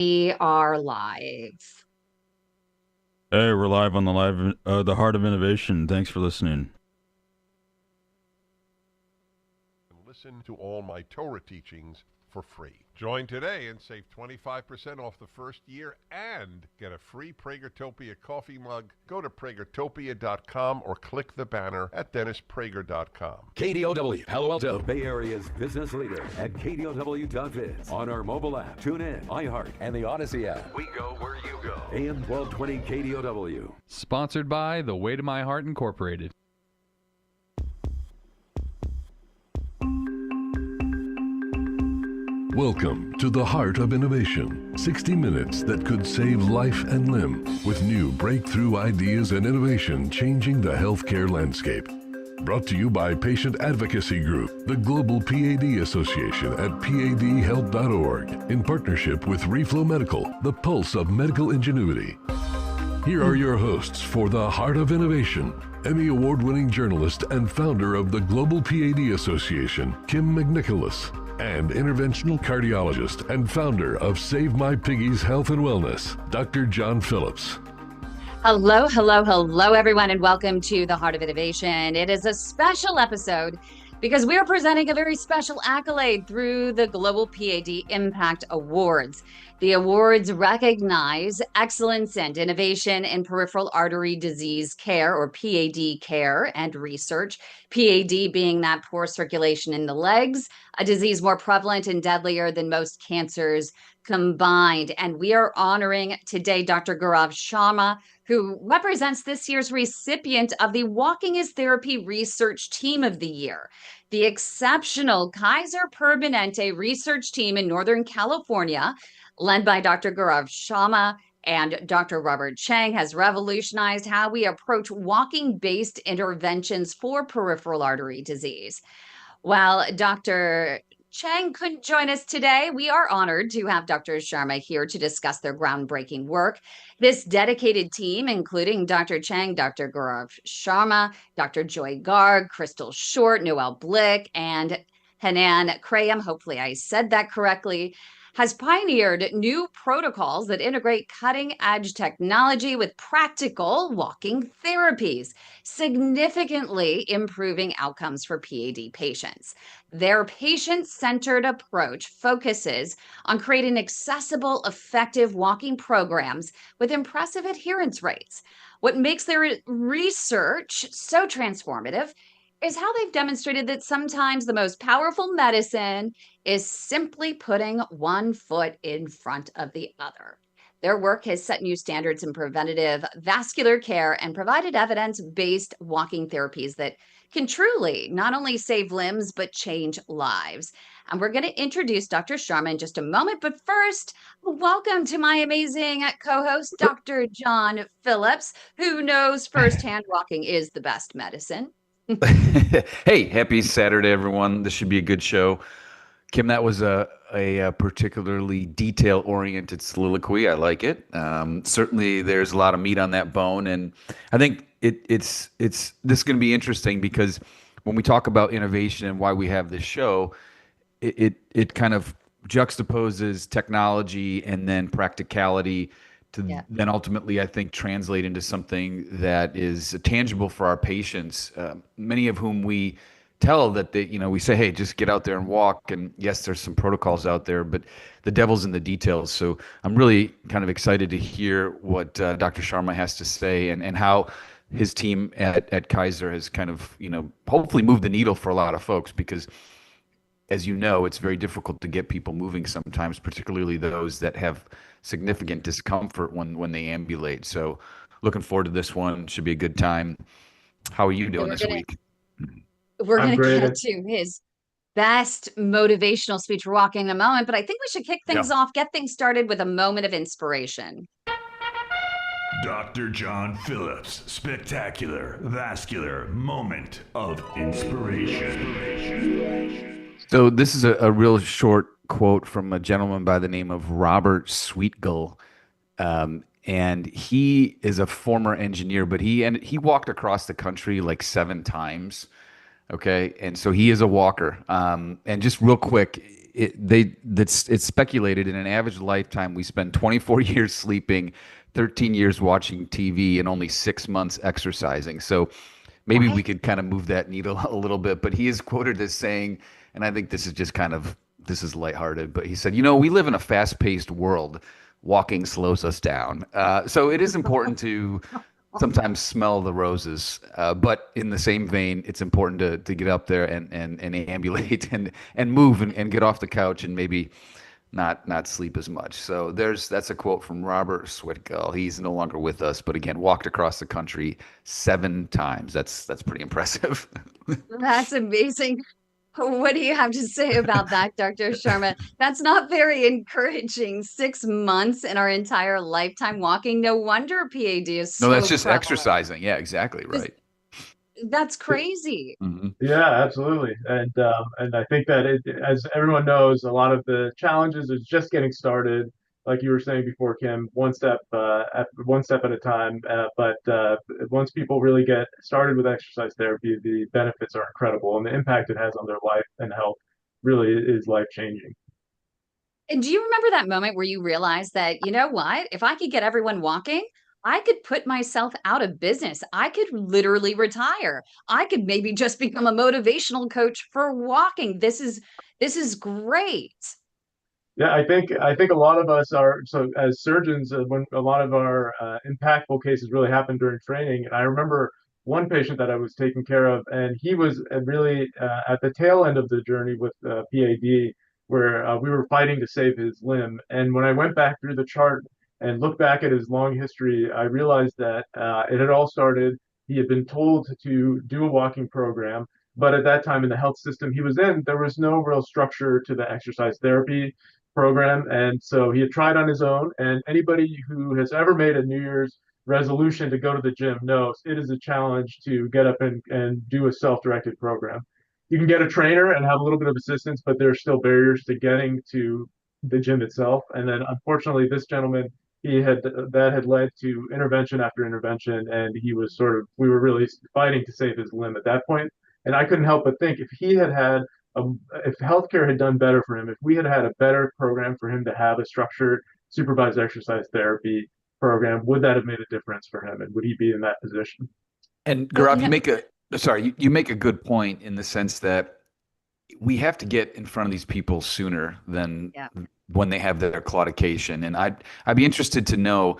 We are live. Hey, we're live on the Heart of Innovation. Thanks for listening. Listen to all my Torah teachings for free. Join today and save 25% off the first year and get a free Pragertopia coffee mug. Go to pragertopia.com or click the banner at dennisprager.com. KDOW, Palo Alto, Bay Area's business leader at KDOW.biz. On our mobile app, tune in, iHeart, and the Odyssey app. We go where you go. AM 1220 KDOW. Sponsored by The Way to My Heart Incorporated. Welcome to the Heart of Innovation, 60 minutes that could save life and limb with new breakthrough ideas and innovation changing the healthcare landscape. Brought to you by Patient Advocacy Group, the Global PAD Association at padhealth.org, in partnership with Reflow Medical, the pulse of medical ingenuity. Here are your hosts for the Heart of Innovation, Emmy Award-winning journalist and founder of the Global PAD Association, Kim McNicholas, and interventional cardiologist and founder of Save My Piggies Health and Wellness, Dr. John Phillips. Hello, everyone, and welcome to the Heart of Innovation. It is a special episode because we are presenting a very special accolade through the Global PAD Impact Awards. The awards recognize excellence and innovation in peripheral artery disease care, or PAD care, and research. PAD being that poor circulation in the legs, a disease more prevalent and deadlier than most cancers combined. And we are honoring today Dr. Gaurav Sharma, who represents this year's recipient of the Walking is Therapy Research Team of the Year. The exceptional Kaiser Permanente research team in Northern California, led by Dr. Gaurav Sharma and Dr. Robert Chang, has revolutionized how we approach walking-based interventions for peripheral artery disease. While Dr. Chang couldn't join us today, we are honored to have Dr. Sharma here to discuss their groundbreaking work. This dedicated team, including Dr. Chang, Dr. Gaurav Sharma, Dr. Joy Garg, Crystal Short, Noelle Blick, and Hanan Krayem, hopefully I said that correctly, has pioneered new protocols that integrate cutting-edge technology with practical walking therapies, significantly improving outcomes for PAD patients. Their patient-centered approach focuses on creating accessible, effective walking programs with impressive adherence rates. What makes their research so transformative is how they've demonstrated that sometimes the most powerful medicine is simply putting one foot in front of the other. Their work has set new standards in preventative vascular care and provided evidence-based walking therapies that can truly not only save limbs, but change lives. And we're going to introduce Dr. Sharma in just a moment. But first, welcome to my amazing co-host, Dr. John Phillips, who knows firsthand walking is the best medicine. Hey, happy Saturday, everyone. This should be a good show. Kim, that was a particularly detail-oriented soliloquy. I like it. Certainly, there's a lot of meat on that bone, and I think this is going to be interesting because when we talk about innovation and why we have this show, it kind of juxtaposes technology and then practicality to then ultimately, I think, translate into something that is tangible for our patients, many of whom we tell that we say, hey, just get out there and walk. And yes, there's some protocols out there, but the devil's in the details. So I'm really kind of excited to hear what Dr. Sharma has to say and how his team at Kaiser has kind of, hopefully moved the needle for a lot of folks because, as you know, it's very difficult to get people moving sometimes, particularly those that have significant discomfort when they ambulate. So looking forward to this one. Should be a good time. How are you doing this week? We're going to get to his best motivational speech for walking in a moment, but I think we should kick things off, get things started with a moment of inspiration. Dr. John Phillips, spectacular vascular moment of inspiration. So this is a real short quote from a gentleman by the name of Robert Sweetgill. And he is a former engineer, but he walked across the country like 7 times. Okay. And so he is a walker. And just real quick, it's speculated in an average lifetime we spend 24 years sleeping, 13 years watching TV, and only 6 months exercising. So maybe we could kind of move that needle a little bit. But he is quoted as saying, and I think this is just this is lighthearted, but he said, we live in a fast-paced world. Walking slows us down. So it is important to sometimes smell the roses, but in the same vein, it's important to get up there and ambulate and move and get off the couch and maybe not sleep as much. So that's a quote from Robert Switgall. He's no longer with us, but again, walked across the country 7 times. That's pretty impressive. That's amazing. What do you have to say about that, Dr. Sharma? That's not very encouraging. 6 months in our entire lifetime walking. No wonder PAD is so that's just prevalent. Exercising. Yeah, exactly. Right. That's crazy. Mm-hmm. Yeah, absolutely. And I think that as everyone knows, a lot of the challenges is just getting started. Like you were saying before, Kim, one step at a time. But once people really get started with exercise therapy, the benefits are incredible, and the impact it has on their life and health really is life changing. And do you remember that moment where you realized that, you know what, if I could get everyone walking, I could put myself out of business. I could literally retire. I could maybe just become a motivational coach for walking. This is great. Yeah, I think a lot of us are, so as surgeons, when a lot of our impactful cases really happen during training. And I remember one patient that I was taking care of, and he was really at the tail end of the journey with PAD, where we were fighting to save his limb. And when I went back through the chart and looked back at his long history, I realized that it had all started. He had been told to do a walking program, but at that time in the health system he was in, there was no real structure to the exercise therapy program. And so he had tried on his own. And anybody who has ever made a New Year's resolution to go to the gym knows it is a challenge to get up and do a self-directed program. You can get a trainer and have a little bit of assistance, but there are still barriers to getting to the gym itself. And then unfortunately, this gentleman, that had led to intervention after intervention, and we were really fighting to save his limb at that point. And I couldn't help but think if healthcare had done better for him, if we had had a better program for him to have a structured supervised exercise therapy program, would that have made a difference for him, and would he be in that position? And Gaurav, you make a good point in the sense that we have to get in front of these people sooner than when they have their claudication. And I'd be interested to know,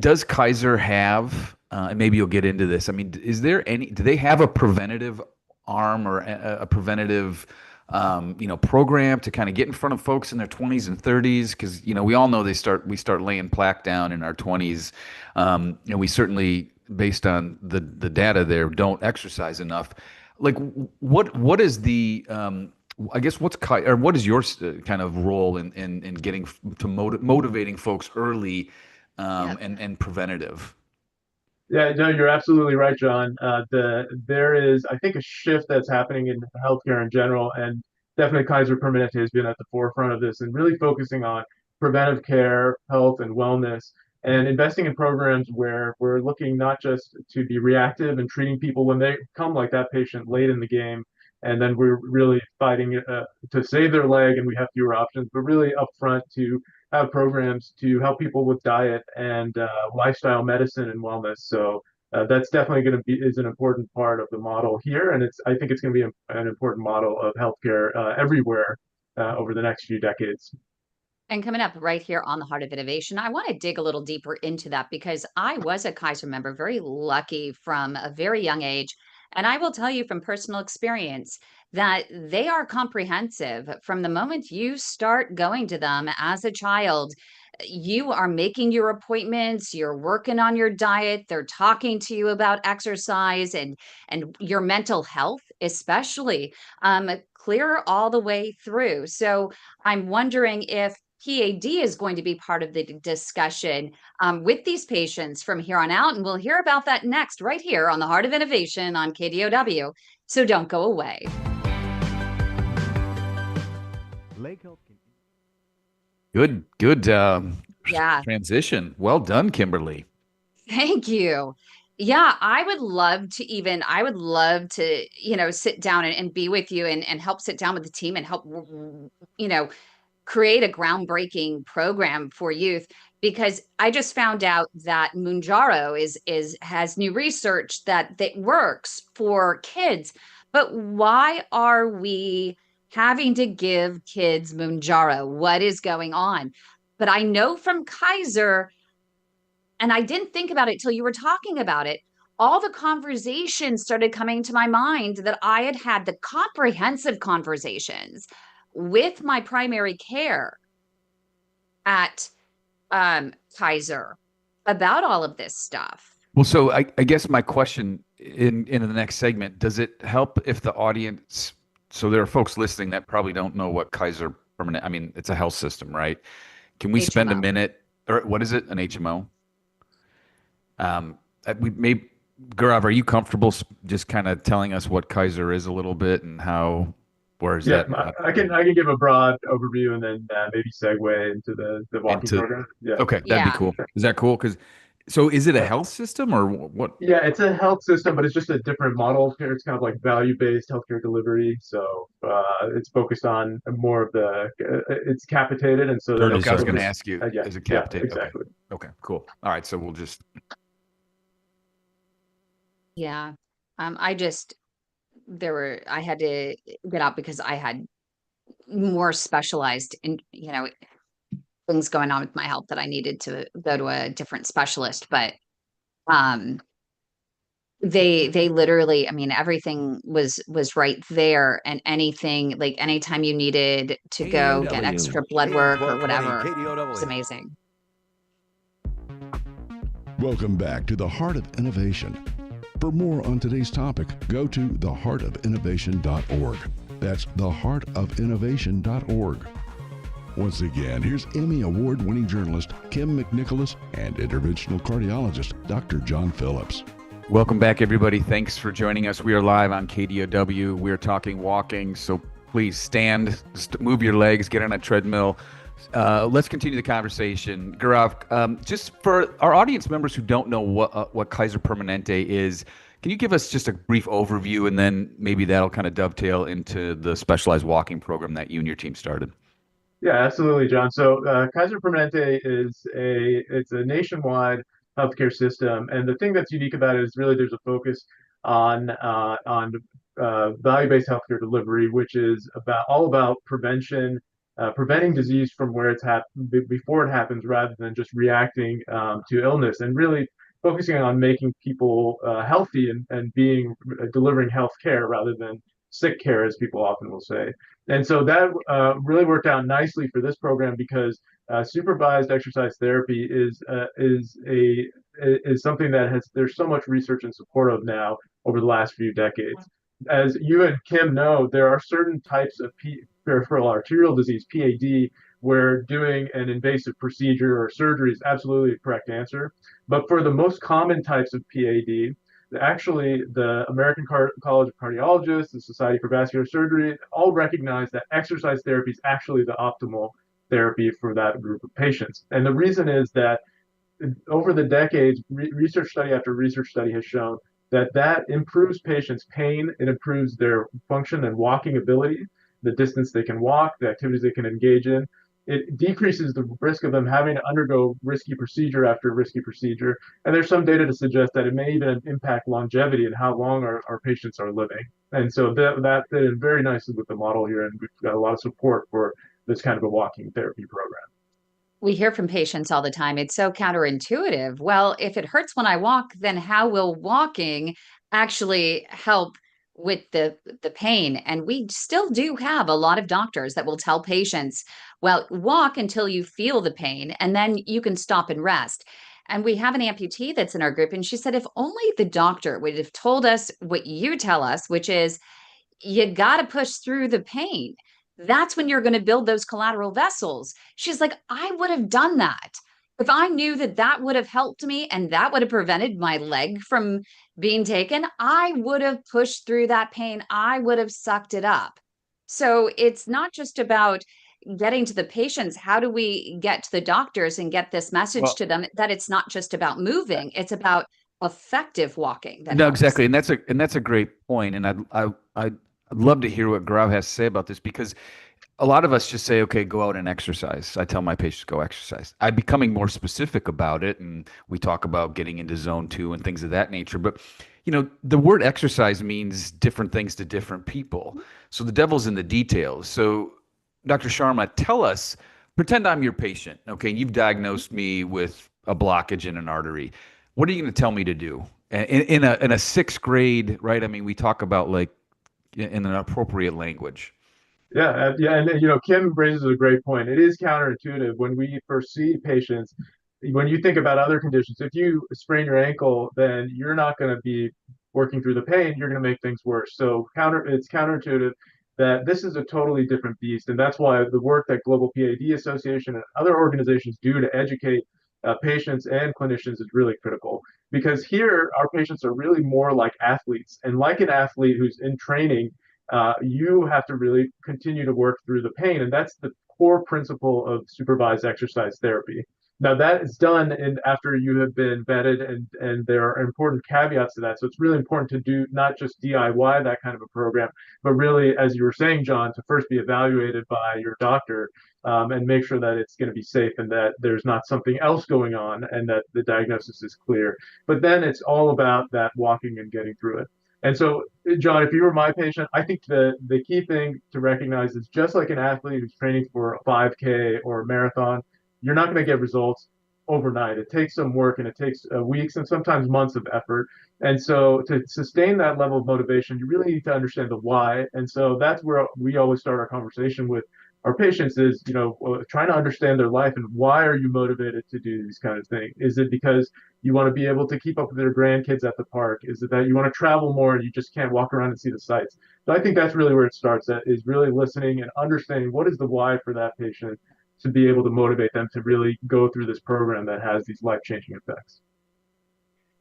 does Kaiser have, and maybe you'll get into this, I mean, do they have a preventative arm or a preventative program to kind of get in front of folks in their 20s and 30s? Because we all know we start laying plaque down in our 20s. We certainly, based on the data there, don't exercise enough. Like what is the I guess what is your kind of role in getting to motivating folks early and preventative? Yeah, no, you're absolutely right, John. There is, I think, a shift that's happening in healthcare in general, and definitely Kaiser Permanente has been at the forefront of this and really focusing on preventive care, health, and wellness, and investing in programs where we're looking not just to be reactive and treating people when they come like that patient late in the game, and then we're really fighting to save their leg and we have fewer options, but really upfront to have programs to help people with diet and lifestyle medicine and wellness. So that's definitely is an important part of the model here, and I think it's going to be an important model of healthcare everywhere over the next few decades. And coming up right here on the Heart of Innovation, I want to dig a little deeper into that because I was a Kaiser member, very lucky from a very young age. And I will tell you from personal experience that they are comprehensive. From the moment you start going to them as a child, you are making your appointments, you're working on your diet, they're talking to you about exercise and your mental health, especially clear all the way through. So I'm wondering if PAD is going to be part of the discussion with these patients from here on out. And we'll hear about that next, right here on the Heart of Innovation on KDOW. So don't go away. Good transition. Well done, Kimberly. Thank you. Yeah, I would love to, sit down and be with you and help sit down with the team and help, you know, create a groundbreaking program for youth, because I just found out that Mounjaro has new research that works for kids. But why are we having to give kids Mounjaro? What is going on? But I know from Kaiser, and I didn't think about it till you were talking about it. All the conversations started coming to my mind that I had had the comprehensive conversations with my primary care at Kaiser about all of this stuff. Well, so I guess my question in the next segment, does it help if the audience, so there are folks listening that probably don't know what Kaiser Permanente, I mean, it's a health system, right? Can we spend a HMO. minute, or what is it, an HMO? We may, Gaurav, are you comfortable just kind of telling us what Kaiser is a little bit and how, where is Yeah, that? I can give a broad overview and then maybe segue into the walking Into, program. Yeah. okay, that'd Yeah. be cool. Is that cool? Because, so is it a health system or what? Yeah, it's a health system, but it's just a different model of care. It's kind of like value-based healthcare delivery. So it's focused on more of it's capitated, and so 30 Okay, I was going to seconds. ask you, yeah, is it yeah, capitated? exactly. Okay, cool. All right, so we'll just, Yeah. I had to get out because I had more specialized things going on with my health that I needed to go to a different specialist. But um they literally, I mean, everything was right there, and anything, like anytime you needed to go get extra blood work or whatever, it was amazing. Welcome back to the Heart of Innovation. For more on today's topic, go to theheartofinnovation.org. That's theheartofinnovation.org. Once again, here's Emmy Award-winning journalist Kim McNicholas and interventional cardiologist Dr. John Phillips. welcome back, everybody. Thanks for joining us. We are live on KDOW. We're talking walking, so please stand, move your legs, get on a treadmill. Let's continue the conversation. Gaurav, just for our audience members who don't know what Kaiser Permanente is, can you give us just a brief overview, and then maybe that'll kind of dovetail into the specialized walking program that you and your team started? Yeah, absolutely, John. So Kaiser Permanente it's a nationwide healthcare system, and the thing that's unique about it is really there's a focus on value-based healthcare delivery, which is all about prevention, preventing disease from where it's before it happens, rather than just reacting to illness, and really focusing on making people healthy and delivering health care rather than sick care, as people often will say. And so that really worked out nicely for this program, because supervised exercise therapy is something that there's so much research and support of now over the last few decades. As you and Kim know, there are certain types of peripheral arterial disease, PAD, where doing an invasive procedure or surgery is absolutely the correct answer. But for the most common types of PAD, actually, the American College of Cardiologists, the Society for Vascular Surgery, all recognize that exercise therapy is actually the optimal therapy for that group of patients. And the reason is that over the decades, research study after research study has shown that improves patients' pain, it improves their function and walking ability, the distance they can walk, the activities they can engage in. It decreases the risk of them having to undergo risky procedure after risky procedure. And there's some data to suggest that it may even impact longevity and how long our patients are living. And so that fit in very nicely with the model here, and we've got a lot of support for this kind of a walking therapy program. We hear from patients all the time, it's so counterintuitive. Well, if it hurts when I walk, then how will walking actually help with the pain? And we still do have a lot of doctors that will tell patients, well, walk until you feel the pain, and then you can stop and rest. And we have an amputee that's in our group, and she said, if only the doctor would have told us what you tell us, which is you got to push through the pain. That's when you're going to build those collateral vessels. She's like, I would have done that. If I knew that that would have helped me and that would have prevented my leg from being taken, I would have pushed through that pain. I would have sucked it up. So it's not just about getting to the patients. How do we get to the doctors and get this message Well, to them that it's not just about moving, it's about effective walking that No, helps. exactly, and that's a great point. And I'd love to hear what Gaurav has to say about this, because a lot of us just say, okay, go out and exercise. I tell my patients, go exercise. I'm becoming more specific about it, and we talk about getting into zone 2 and things of that nature. But, the word exercise means different things to different people. So the devil's in the details. So, Dr. Sharma, tell us, pretend I'm your patient, okay? You've diagnosed me with a blockage in an artery. What are you going to tell me to do? In a sixth grade, right? I mean, we talk about like in an appropriate language. Yeah, and Kim raises a great point. It is counterintuitive when we first see patients. When you think about other conditions, if you sprain your ankle, then you're not going to be working through the pain. You're going to make things worse. So it's counterintuitive that this is a totally different beast, and that's why the work that Global PAD Association and other organizations do to educate patients and clinicians is really critical. Because here, our patients are really more like athletes, and like an athlete who's in training, you have to really continue to work through the pain. And that's the core principle of supervised exercise therapy. Now, that is done after you have been vetted, and there are important caveats to that. So it's really important to do not just DIY that kind of a program, but really, as you were saying, John, to first be evaluated by your doctor, and make sure that it's going to be safe and that there's not something else going on and that the diagnosis is clear. But then it's all about that walking and getting through it. And so, John, if you were my patient, I think the key thing to recognize is just like an athlete who's training for a 5K or a marathon, you're not going to get results overnight. It takes some work, and it takes weeks and sometimes months of effort. And so to sustain that level of motivation, you really need to understand the why. And so that's where we always start our conversation with our patients is, trying to understand their life and why are you motivated to do these kind of things? Is it because you want to be able to keep up with their grandkids at the park? Is it that you want to travel more and you just can't walk around and see the sights? So I think that's really where it starts, that is really listening and understanding what is the why for that patient to be able to motivate them to really go through this program that has these life-changing effects.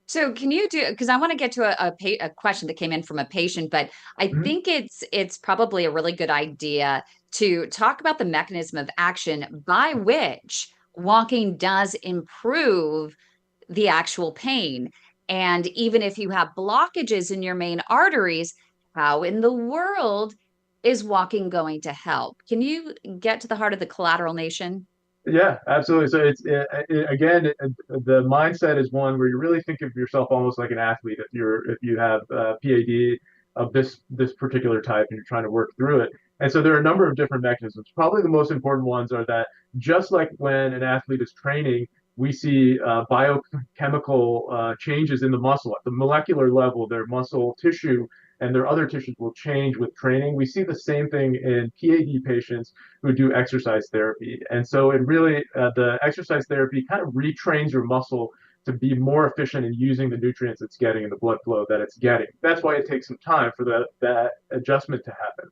So can you do, because I want to get to a question that came in from a patient, but I think it's probably a really good idea to talk about the mechanism of action by which walking does improve the actual pain. And even if you have blockages in your main arteries, how in the world is walking going to help? Can you get to the heart of the collateral nation? Yeah, absolutely. So again, the mindset is one where you really think of yourself almost like an athlete. If you have PAD of this particular type and you're trying to work through it. And so there are a number of different mechanisms. Probably the most important ones are that just like when an athlete is training, we see biochemical changes in the muscle at the molecular level. Their muscle tissue and their other tissues will change with training. We see the same thing in PAD patients who do exercise therapy. And so it really, the exercise therapy kind of retrains your muscle to be more efficient in using the nutrients it's getting and the blood flow that it's getting. That's why it takes some time for that adjustment to happen.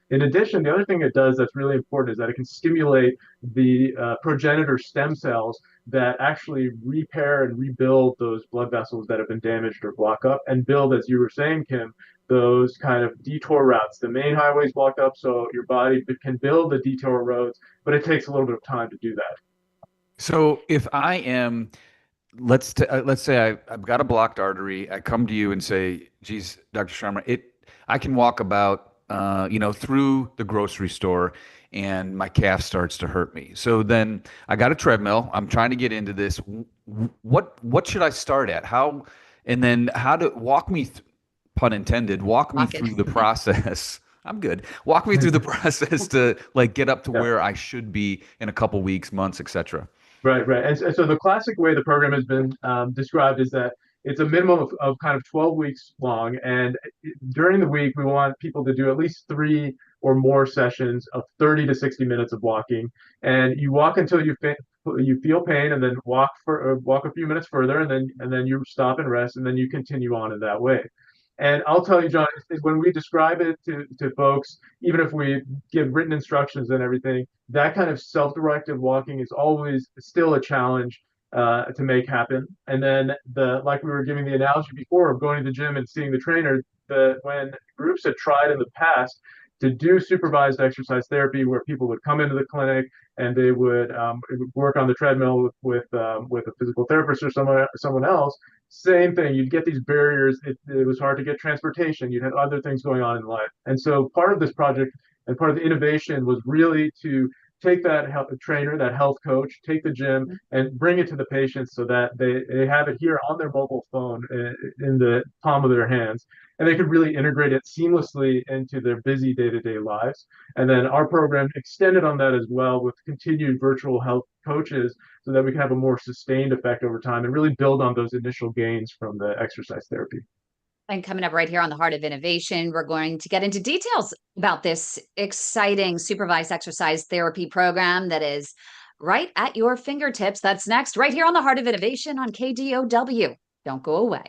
In addition, the other thing it does that's really important is that it can stimulate the progenitor stem cells that actually repair and rebuild those blood vessels that have been damaged or block up and build, as you were saying, Kim, those kind of detour routes. The main highway's blocked up, so your body can build the detour roads, but it takes a little bit of time to do that. So if I am, let's say I've got a blocked artery, I come to you and say, geez, Dr. Sharma, I can walk about through the grocery store and my calf starts to hurt me. So then I got a treadmill. I'm trying to get into this. What should I start at? How, and then how to walk me, pun intended, walk me through the process. I'm good. Walk me through the process to like get up to where I should be in a couple weeks, months, etc. Right. And so the classic way the program has been described is that it's a minimum of kind of 12 weeks long. And during the week, we want people to do at least 3 or more sessions of 30 to 60 minutes of walking. And you walk until you feel pain, and then walk a few minutes further, and then you stop and rest, and then you continue on in that way. And I'll tell you, John, when we describe it to folks, even if we give written instructions and everything, that kind of self-directed walking is always still a challenge to make happen. And then like we were giving the analogy before of going to the gym and seeing the trainer, when groups had tried in the past to do supervised exercise therapy where people would come into the clinic and they would work on the treadmill with a physical therapist or someone else, same thing. You'd get these barriers. It was hard to get transportation. You had other things going on in life. And so part of this project and part of the innovation was really to take that health trainer, that health coach, take the gym and bring it to the patients so that they have it here on their mobile phone in the palm of their hands. And they could really integrate it seamlessly into their busy day-to-day lives. And then our program extended on that as well with continued virtual health coaches so that we can have a more sustained effect over time and really build on those initial gains from the exercise therapy. And coming up right here on the Heart of Innovation, we're going to get into details about this exciting supervised exercise therapy program that is right at your fingertips. That's next, right here on the Heart of Innovation on KDOW. Don't go away.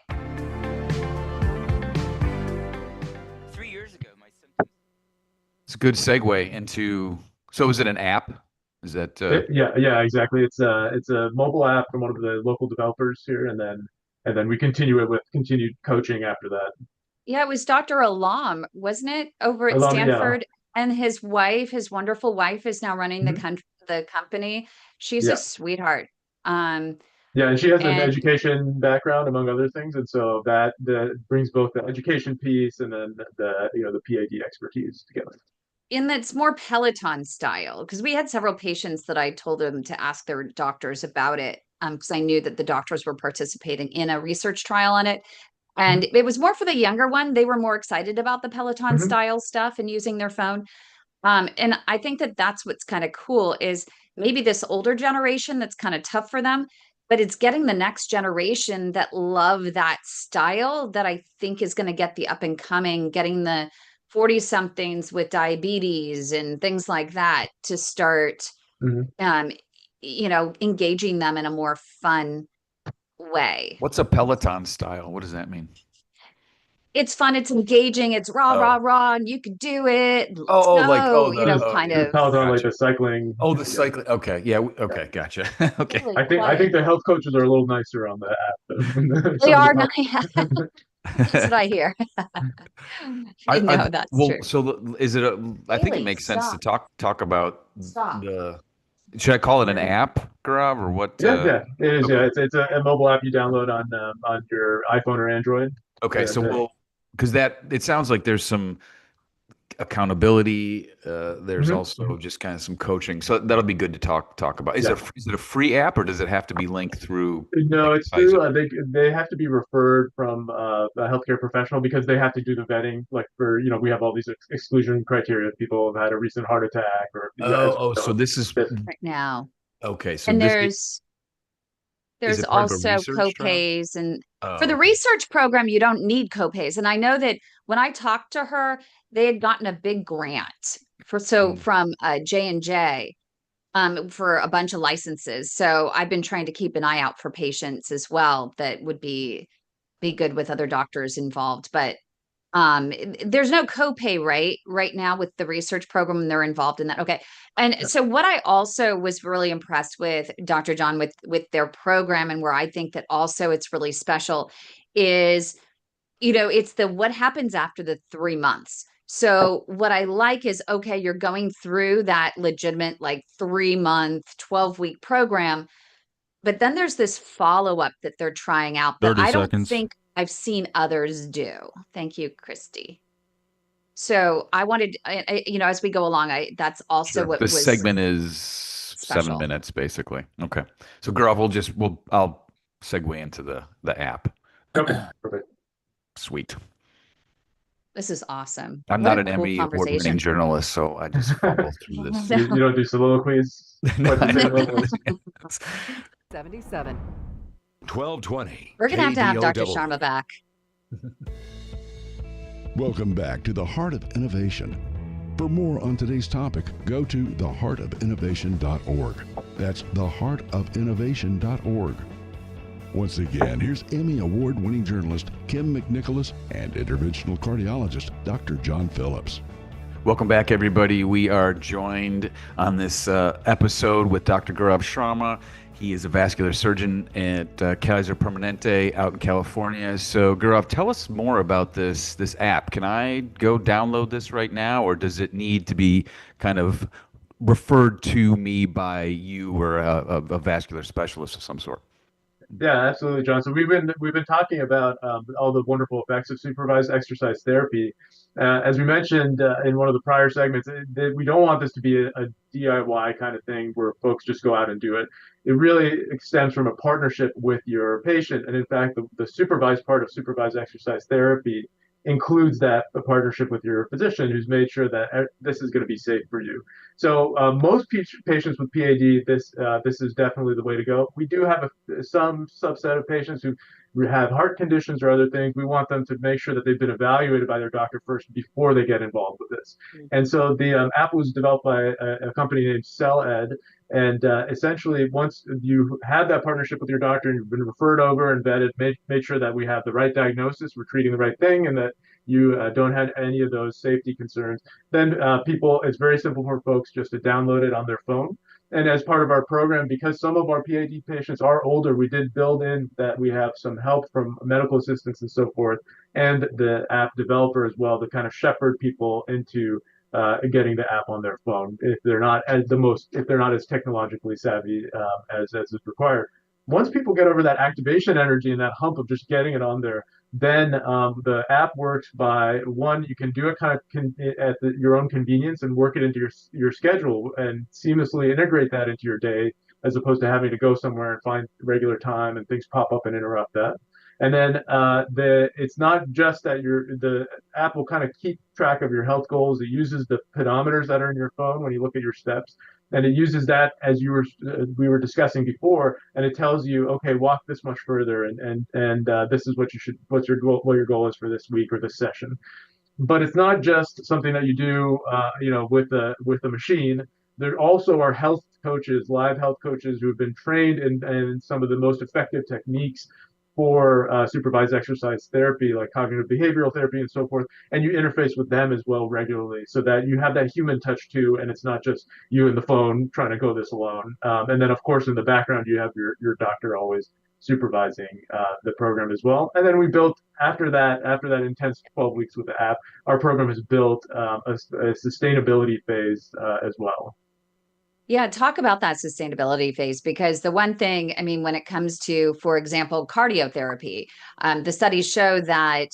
3 years ago, my symptoms. It's a good segue into. So, is it an app? Is that? Yeah, exactly. It's a mobile app from one of the local developers here, and then we continue it with continued coaching after that. Yeah, it was Dr. Alam, wasn't it, over at Alam, Stanford? Yeah. And his wife, his wonderful wife, is now running the company. She's a sweetheart. Yeah, and she has an education background, among other things, and so that brings both the education piece and then the PAD expertise together. And that's more Peloton style, because we had several patients that I told them to ask their doctors about it, because I knew that the doctors were participating in a research trial on it. And it was more for the younger one. They were more excited about the Peloton style stuff and using their phone. And I think that that's what's kind of cool is maybe this older generation that's kind of tough for them, but it's getting the next generation that love that style that I think is going to get the up and coming, getting the 40 somethings with diabetes and things like that to start, engaging them in a more fun way. What's a Peloton style? What does that mean? It's fun. It's engaging. It's rah, and you could do it. Kind of Peloton, like the cycling. Oh, the cycling. Okay, yeah. Okay, gotcha. Okay. Really I think the health coaches are a little nicer on the app. They are nice. That's what I hear. That's true. So is it? I think it makes sense to talk about the. Should I call it an app, Gaurav, or what? Yeah, it is. Okay. Yeah, it's a mobile app you download on your iPhone or Android. Okay, because it sounds like there's some accountability. There's also just kind of some coaching. So that'll be good to talk about. Is it a free app or does it have to be linked through? No, it's through. They have to be referred from a healthcare professional because they have to do the vetting. Like we have all these exclusion criteria. People have had a recent heart attack or. So this is right now. Okay, so and there's also copays and for the research program, you don't need copays. And I know that when I talked to her, they had gotten a big grant from J&J for a bunch of licenses. So I've been trying to keep an eye out for patients as well that would be good with other doctors involved. But there's no copay right now with the research program, and they're involved in that. Okay. And so what I also was really impressed with, Dr. John, with their program, and where I think that also it's really special is, it's what happens after the 3 months. So what I like is, okay, you're going through that legitimate 3-month, 12-week program, but then there's this follow-up that they're trying out that I don't think I've seen others do. Thank you, Christy. So I wanted, as we go along, that's also what the was segment is special. 7 minutes, basically. Okay. So Gaurav, I'll segue into the app. Okay, perfect. Sweet. This is awesome. I'm not an Emmy award-winning journalist, so I just fumble through this. You don't do soliloquies? 77. 1220. We're going to have Dr. Sharma back. Welcome back to the Heart of Innovation. For more on today's topic, go to theheartofinnovation.org. That's theheartofinnovation.org. Once again, here's Emmy Award-winning journalist Kim McNicholas and interventional cardiologist Dr. John Phillips. Welcome back, everybody. We are joined on this episode with Dr. Gaurav Sharma. He is a vascular surgeon at Kaiser Permanente out in California. So, Gaurav, tell us more about this app. Can I go download this right now, or does it need to be kind of referred to me by you or a vascular specialist of some sort? Yeah, absolutely, John. So we've been talking about all the wonderful effects of supervised exercise therapy. As we mentioned in one of the prior segments, we don't want this to be a DIY kind of thing where folks just go out and do it. It really stems from a partnership with your patient, and in fact, the supervised part of supervised exercise therapy includes that a partnership with your physician who's made sure that this is going to be safe for you. So most patients with PAD, this is definitely the way to go. We do have some subset of patients who have heart conditions or other things. We want them to make sure that they've been evaluated by their doctor first before they get involved with this. And so the app was developed by a company named CellEd. And essentially, once you have that partnership with your doctor and you've been referred over and vetted, made sure that we have the right diagnosis, we're treating the right thing, and that you don't have any of those safety concerns, then it's very simple for folks just to download it on their phone. And as part of our program, because some of our PAD patients are older, we did build in that we have some help from medical assistants and so forth, and the app developer as well to kind of shepherd people into getting the app on their phone if they're not as technologically savvy as is required. Once people get over that activation energy and that hump of just getting it on there, then the app works by one, you can do it kind of at your own convenience and work it into your schedule and seamlessly integrate that into your day, as opposed to having to go somewhere and find regular time and things pop up and interrupt that. And then it's not just that the app will kind of keep track of your health goals. It uses the pedometers that are in your phone when you look at your steps, and it uses that as we were discussing before, and it tells you, okay, walk this much further, and this is what your goal is for this week or this session. But it's not just something that you do, with the machine. There also are health coaches, live health coaches who have been trained in some of the most effective techniques for supervised exercise therapy, like cognitive behavioral therapy and so forth, and you interface with them as well regularly, so that you have that human touch too, and it's not just you and the phone trying to go this alone. And then, of course, in the background, you have your doctor always supervising the program as well. And then we built after that intense 12 weeks with the app, our program has built a sustainability phase as well. Yeah, talk about that sustainability phase, because the one thing, I mean, when it comes to, for example, cardiotherapy, the studies show that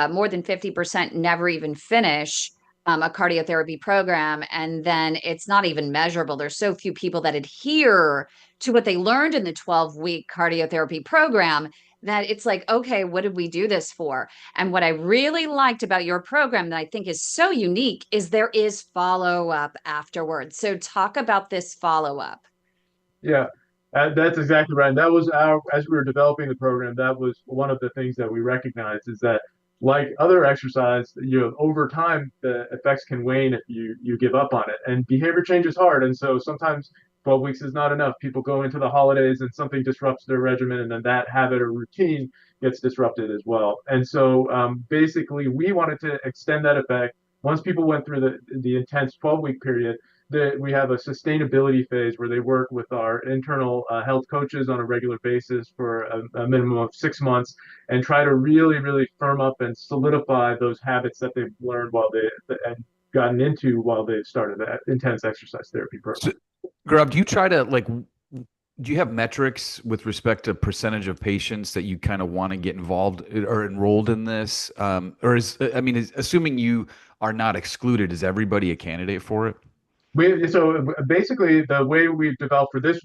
more than 50% never even finish a cardiotherapy program, and then it's not even measurable. There's so few people that adhere to what they learned in the 12-week cardiotherapy program that it's like, okay, what did we do this for? And what I really liked about your program that I think is so unique is there is follow-up afterwards. So talk about this follow-up. Yeah, that's exactly right. And that was as we were developing the program, that was one of the things that we recognized, is that like other exercise, over time, the effects can wane if you give up on it. And behavior change is hard. And so sometimes 12 weeks is not enough. People go into the holidays and something disrupts their regimen, and then that habit or routine gets disrupted as well. And so basically, we wanted to extend that effect. Once people went through the intense 12-week period, we have a sustainability phase where they work with our internal health coaches on a regular basis for a minimum of 6 months, and try to really, really firm up and solidify those habits that they've learned and gotten into while they started that intense exercise therapy program. So, Gaurav, do you try to do you have metrics with respect to percentage of patients that you kind of want to get involved or enrolled in this? Assuming you are not excluded, is everybody a candidate for it? So basically, the way we've developed for this,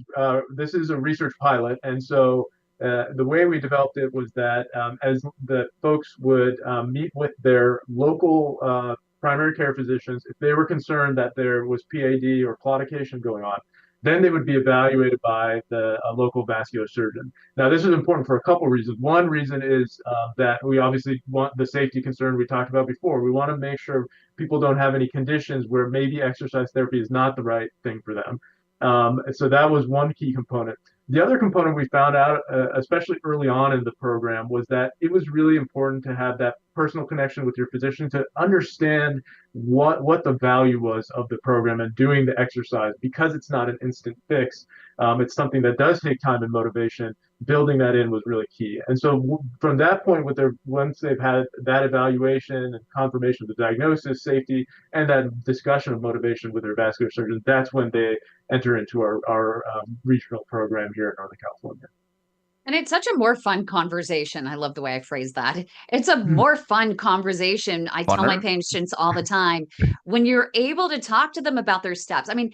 this is a research pilot, and so the way we developed it was that as the folks would meet with their local primary care physicians, if they were concerned that there was PAD or claudication going on, then they would be evaluated by the local vascular surgeon. Now, this is important for a couple of reasons. One reason is that we obviously want the safety concern we talked about before. We want to make sure people don't have any conditions where maybe exercise therapy is not the right thing for them. So that was one key component. The other component we found out, especially early on in the program, was that it was really important to have that personal connection with your physician to understand what the value was of the program and doing the exercise, because it's not an instant fix. It's something that does take time and motivation. Building that in was really key. And so from that point, once they've had that evaluation and confirmation of the diagnosis, safety, and that discussion of motivation with their vascular surgeon, that's when they enter into our regional program here in Northern California. And it's such a more fun conversation. I love the way I phrase that. It's a more fun conversation. I tell my Funner? patients all the time, when you're able to talk to them about their steps. I mean,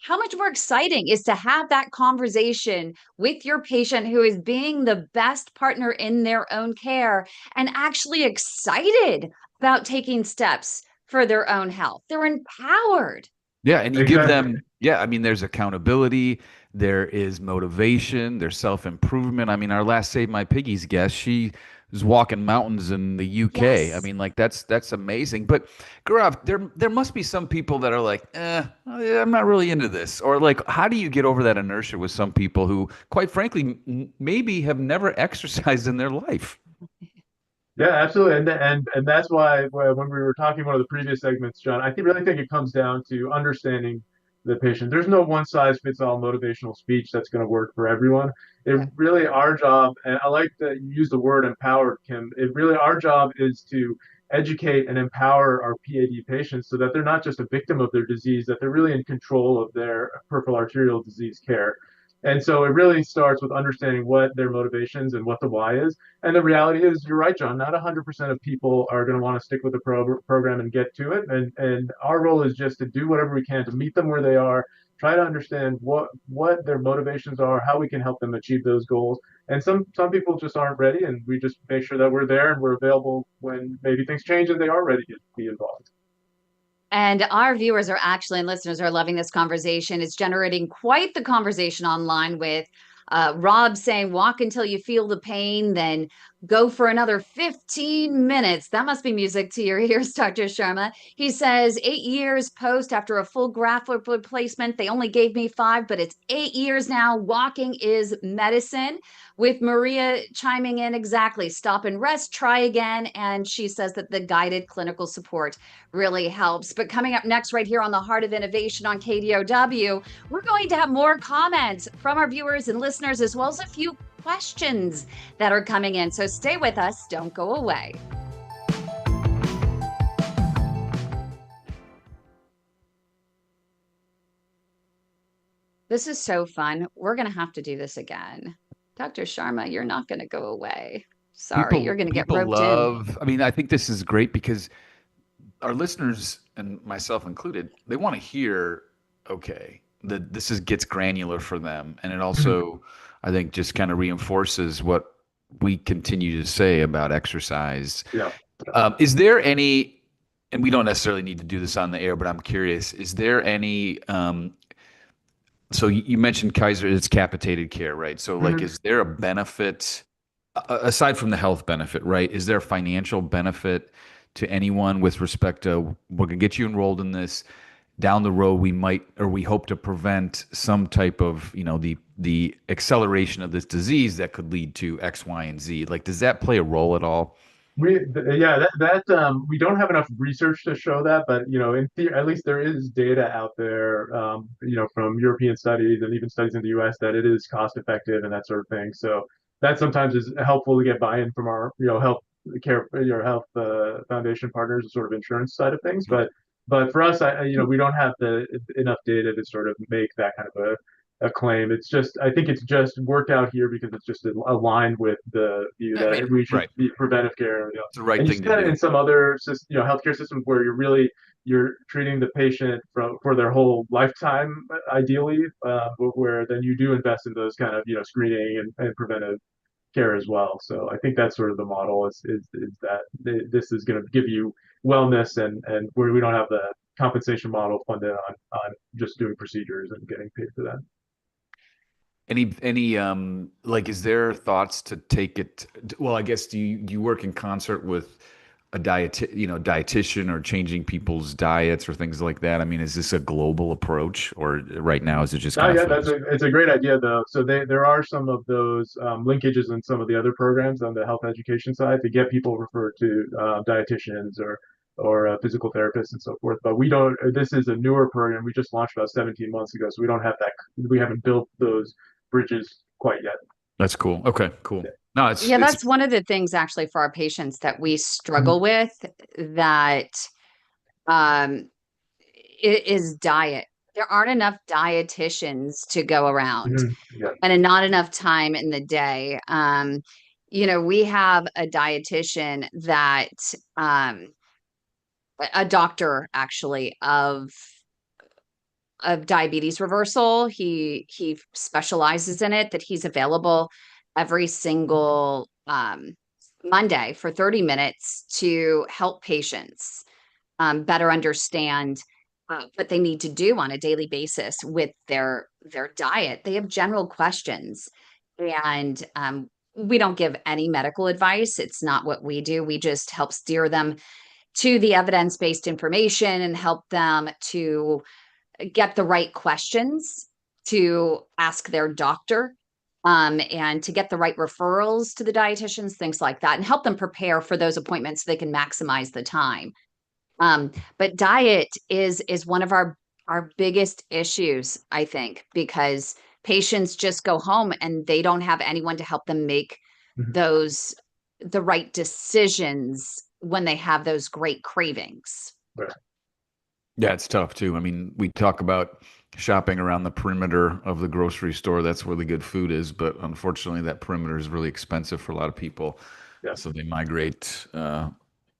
how much more exciting is to have that conversation with your patient who is being the best partner in their own care and actually excited about taking steps for their own health. They're empowered. Yeah, and you give Exactly. them, yeah, I mean, there's accountability, there is motivation, there's self-improvement. I mean, our last Save My Piggies guest, she was walking mountains in the UK. I Yes. mean, like that's amazing. But Gaurav, there must be some people that are like, I'm not really into this. Or like, how do you get over that inertia with some people who, quite frankly, maybe have never exercised in their life? Yeah, absolutely, and that's why when we were talking one of the previous segments, John, really think it comes down to understanding the patient. There's no one size fits all motivational speech that's going to work for everyone. It really our job, and I like that you use the word empowered, Kim. It really our job is to educate and empower our PAD patients so that they're not just a victim of their disease, that they're really in control of their peripheral arterial disease care. And so it really starts with understanding what their motivations and what the why is. And the reality is, you're right, John. Not 100% of people are going to want to stick with the program and get to it. And our role is just to do whatever we can to meet them where they are, try to understand what their motivations are, how we can help them achieve those goals. And some people just aren't ready, and we just make sure that we're there and we're available when maybe things change and they are ready to be involved. And our viewers are actually, and listeners are loving this conversation. It's generating quite the conversation online with Rob saying, walk until you feel the pain, then go for another 15 minutes. That must be music to your ears, Dr. Sharma. He says, 8 years post after a full graft replacement. They only gave me 5, but it's 8 years now. Walking is medicine. With Maria chiming in, exactly. Stop and rest, try again. And she says that the guided clinical support really helps. But coming up next, right here on the Heart of Innovation on KDOW, we're going to have more comments from our viewers and listeners, as well as a few questions that are coming in. So stay with us. Don't go away. This is so fun. We're going to have to do this again. Dr. Sharma, you're not going to go away. Sorry, you're going to get roped in. I mean, I think this is great because our listeners, and myself included, they want to hear, okay, that gets granular for them. And it also, I think, just kind of reinforces what we continue to say about exercise. Yeah. Is there any, and we don't necessarily need to do this on the air, but I'm curious, is there any, so you mentioned Kaiser, it's capitated care, right? So like, is there a benefit, aside from the health benefit, right? Is there a financial benefit to anyone with respect to, we're going to get you enrolled in this, down the road we might, or we hope to prevent some type of, the acceleration of this disease that could lead to X, Y, and Z? Like, does that play a role at all? We don't have enough research to show that, but in theory, at least there is data out there, from European studies and even studies in the U.S. that it is cost effective and that sort of thing. So that sometimes is helpful to get buy-in from our health care, your health foundation partners, sort of insurance side of things. But for us, we don't have enough data to sort of make that kind of a claim. I think it's just worked out here because it's just aligned with the view that we should be preventive care. It's the right and you thing see to that do. in some other, healthcare systems where you're treating the patient for their whole lifetime, ideally, where then you do invest in those kind of screening and preventive care as well. So I think that's sort of the model is that this is going to give you wellness and where we don't have the compensation model funded on just doing procedures and getting paid for that. Any like, is there thoughts to take it? Well, I guess do you work in concert with a dietitian or changing people's diets or things like that? I mean, is this a global approach, or right now is it just kind of? It's a great idea though. So there are some of those linkages in some of the other programs on the health education side to get people referred to dietitians or physical therapists and so forth. But we don't. This is a newer program. We just launched about 17 months ago, so we don't have that. We haven't built those bridges quite yet. That's cool. Okay, cool. Yeah. No, That's one of the things actually for our patients that we struggle with, that is diet. there aren't enough dietitians to go around Yeah. and not enough time in the day. We have a dietitian that a doctor actually of diabetes reversal. He specializes in it, that he's available every single Monday for 30 minutes to help patients better understand what they need to do on a daily basis with their diet. They have general questions, and we don't give any medical advice. It's not what we do. We just help steer them to the evidence-based information and help them to get the right questions to ask their doctor, and to get the right referrals to the dietitians, things like that, and help them prepare for those appointments so they can maximize the time. But diet is one of our biggest issues, I think, because patients just go home and they don't have anyone to help them make the right decisions when they have those great cravings. Right. Yeah, it's tough too. I mean, we talk about shopping around the perimeter of the grocery store. That's where the good food is. But unfortunately, that perimeter is really expensive for a lot of people. Yeah. So they migrate,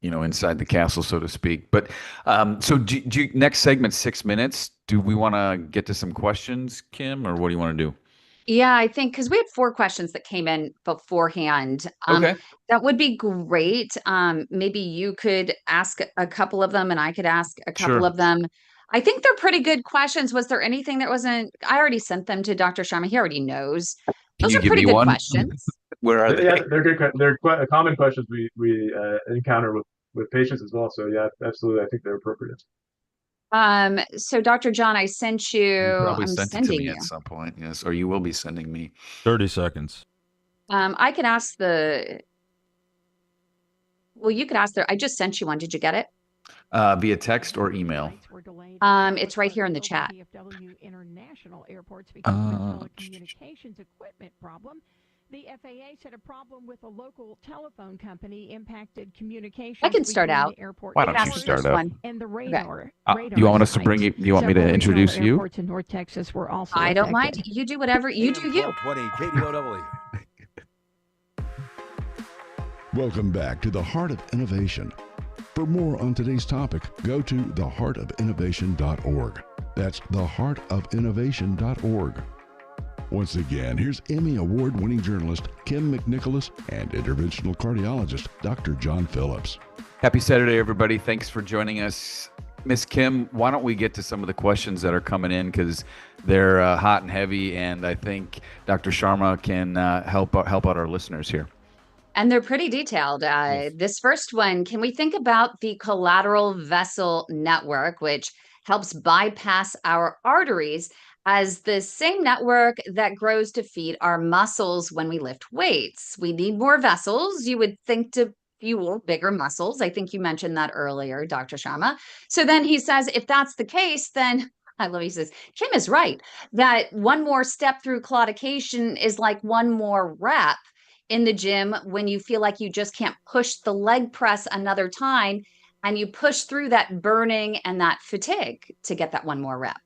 inside the castle, so to speak. But so next segment, 6 minutes. Do we want to get to some questions, Kim, or what do you want to do? Yeah, I think because we had 4 questions that came in beforehand. Okay. That would be great. Maybe you could ask a couple of them and I could ask a couple Sure. of them. I think they're pretty good questions. Was there anything that wasn't? I already sent them to Dr. Sharma. He already knows. Can Those you are give pretty me good one? questions. Where are they? Yeah, they're good. They're quite common questions we encounter with patients as well. So yeah, absolutely, I think they're appropriate. So Dr. John, I sent you. You probably I'm sent it to sending me you. at some point, yes, or you will be sending me. 30 seconds. I can ask the. Well, you could ask there. I just sent you one. Did you get it? Via text or email. It's right here in the chat. International airports because of a telecommunications equipment problem. The FAA said a problem with a local telephone company impacted communications. I can start out. Why don't you start out? And the radar. You want us to bring you? You want me to introduce you? Airports in North Texas were also I don't mind. affected. You do whatever you do. You. 1220 KDOW. Welcome back to the Heart of Innovation. For more on today's topic, go to theheartofinnovation.org. That's theheartofinnovation.org. Once again, here's Emmy Award-winning journalist Kim McNicholas and interventional cardiologist Dr. John Phillips. Happy Saturday, everybody. Thanks for joining us. Miss Kim, why don't we get to some of the questions that are coming in, because they're hot and heavy, and I think Dr. Sharma can help out our listeners here. And they're pretty detailed. This first one, can we think about the collateral vessel network, which helps bypass our arteries, as the same network that grows to feed our muscles when we lift weights? We need more vessels, you would think, to fuel bigger muscles. I think you mentioned that earlier, Dr. Sharma. So then he says, if that's the case, then I love, he says, Kim is right, that one more step through claudication is like one more rep in the gym when you feel like you just can't push the leg press another time, and you push through that burning and that fatigue to get that one more rep.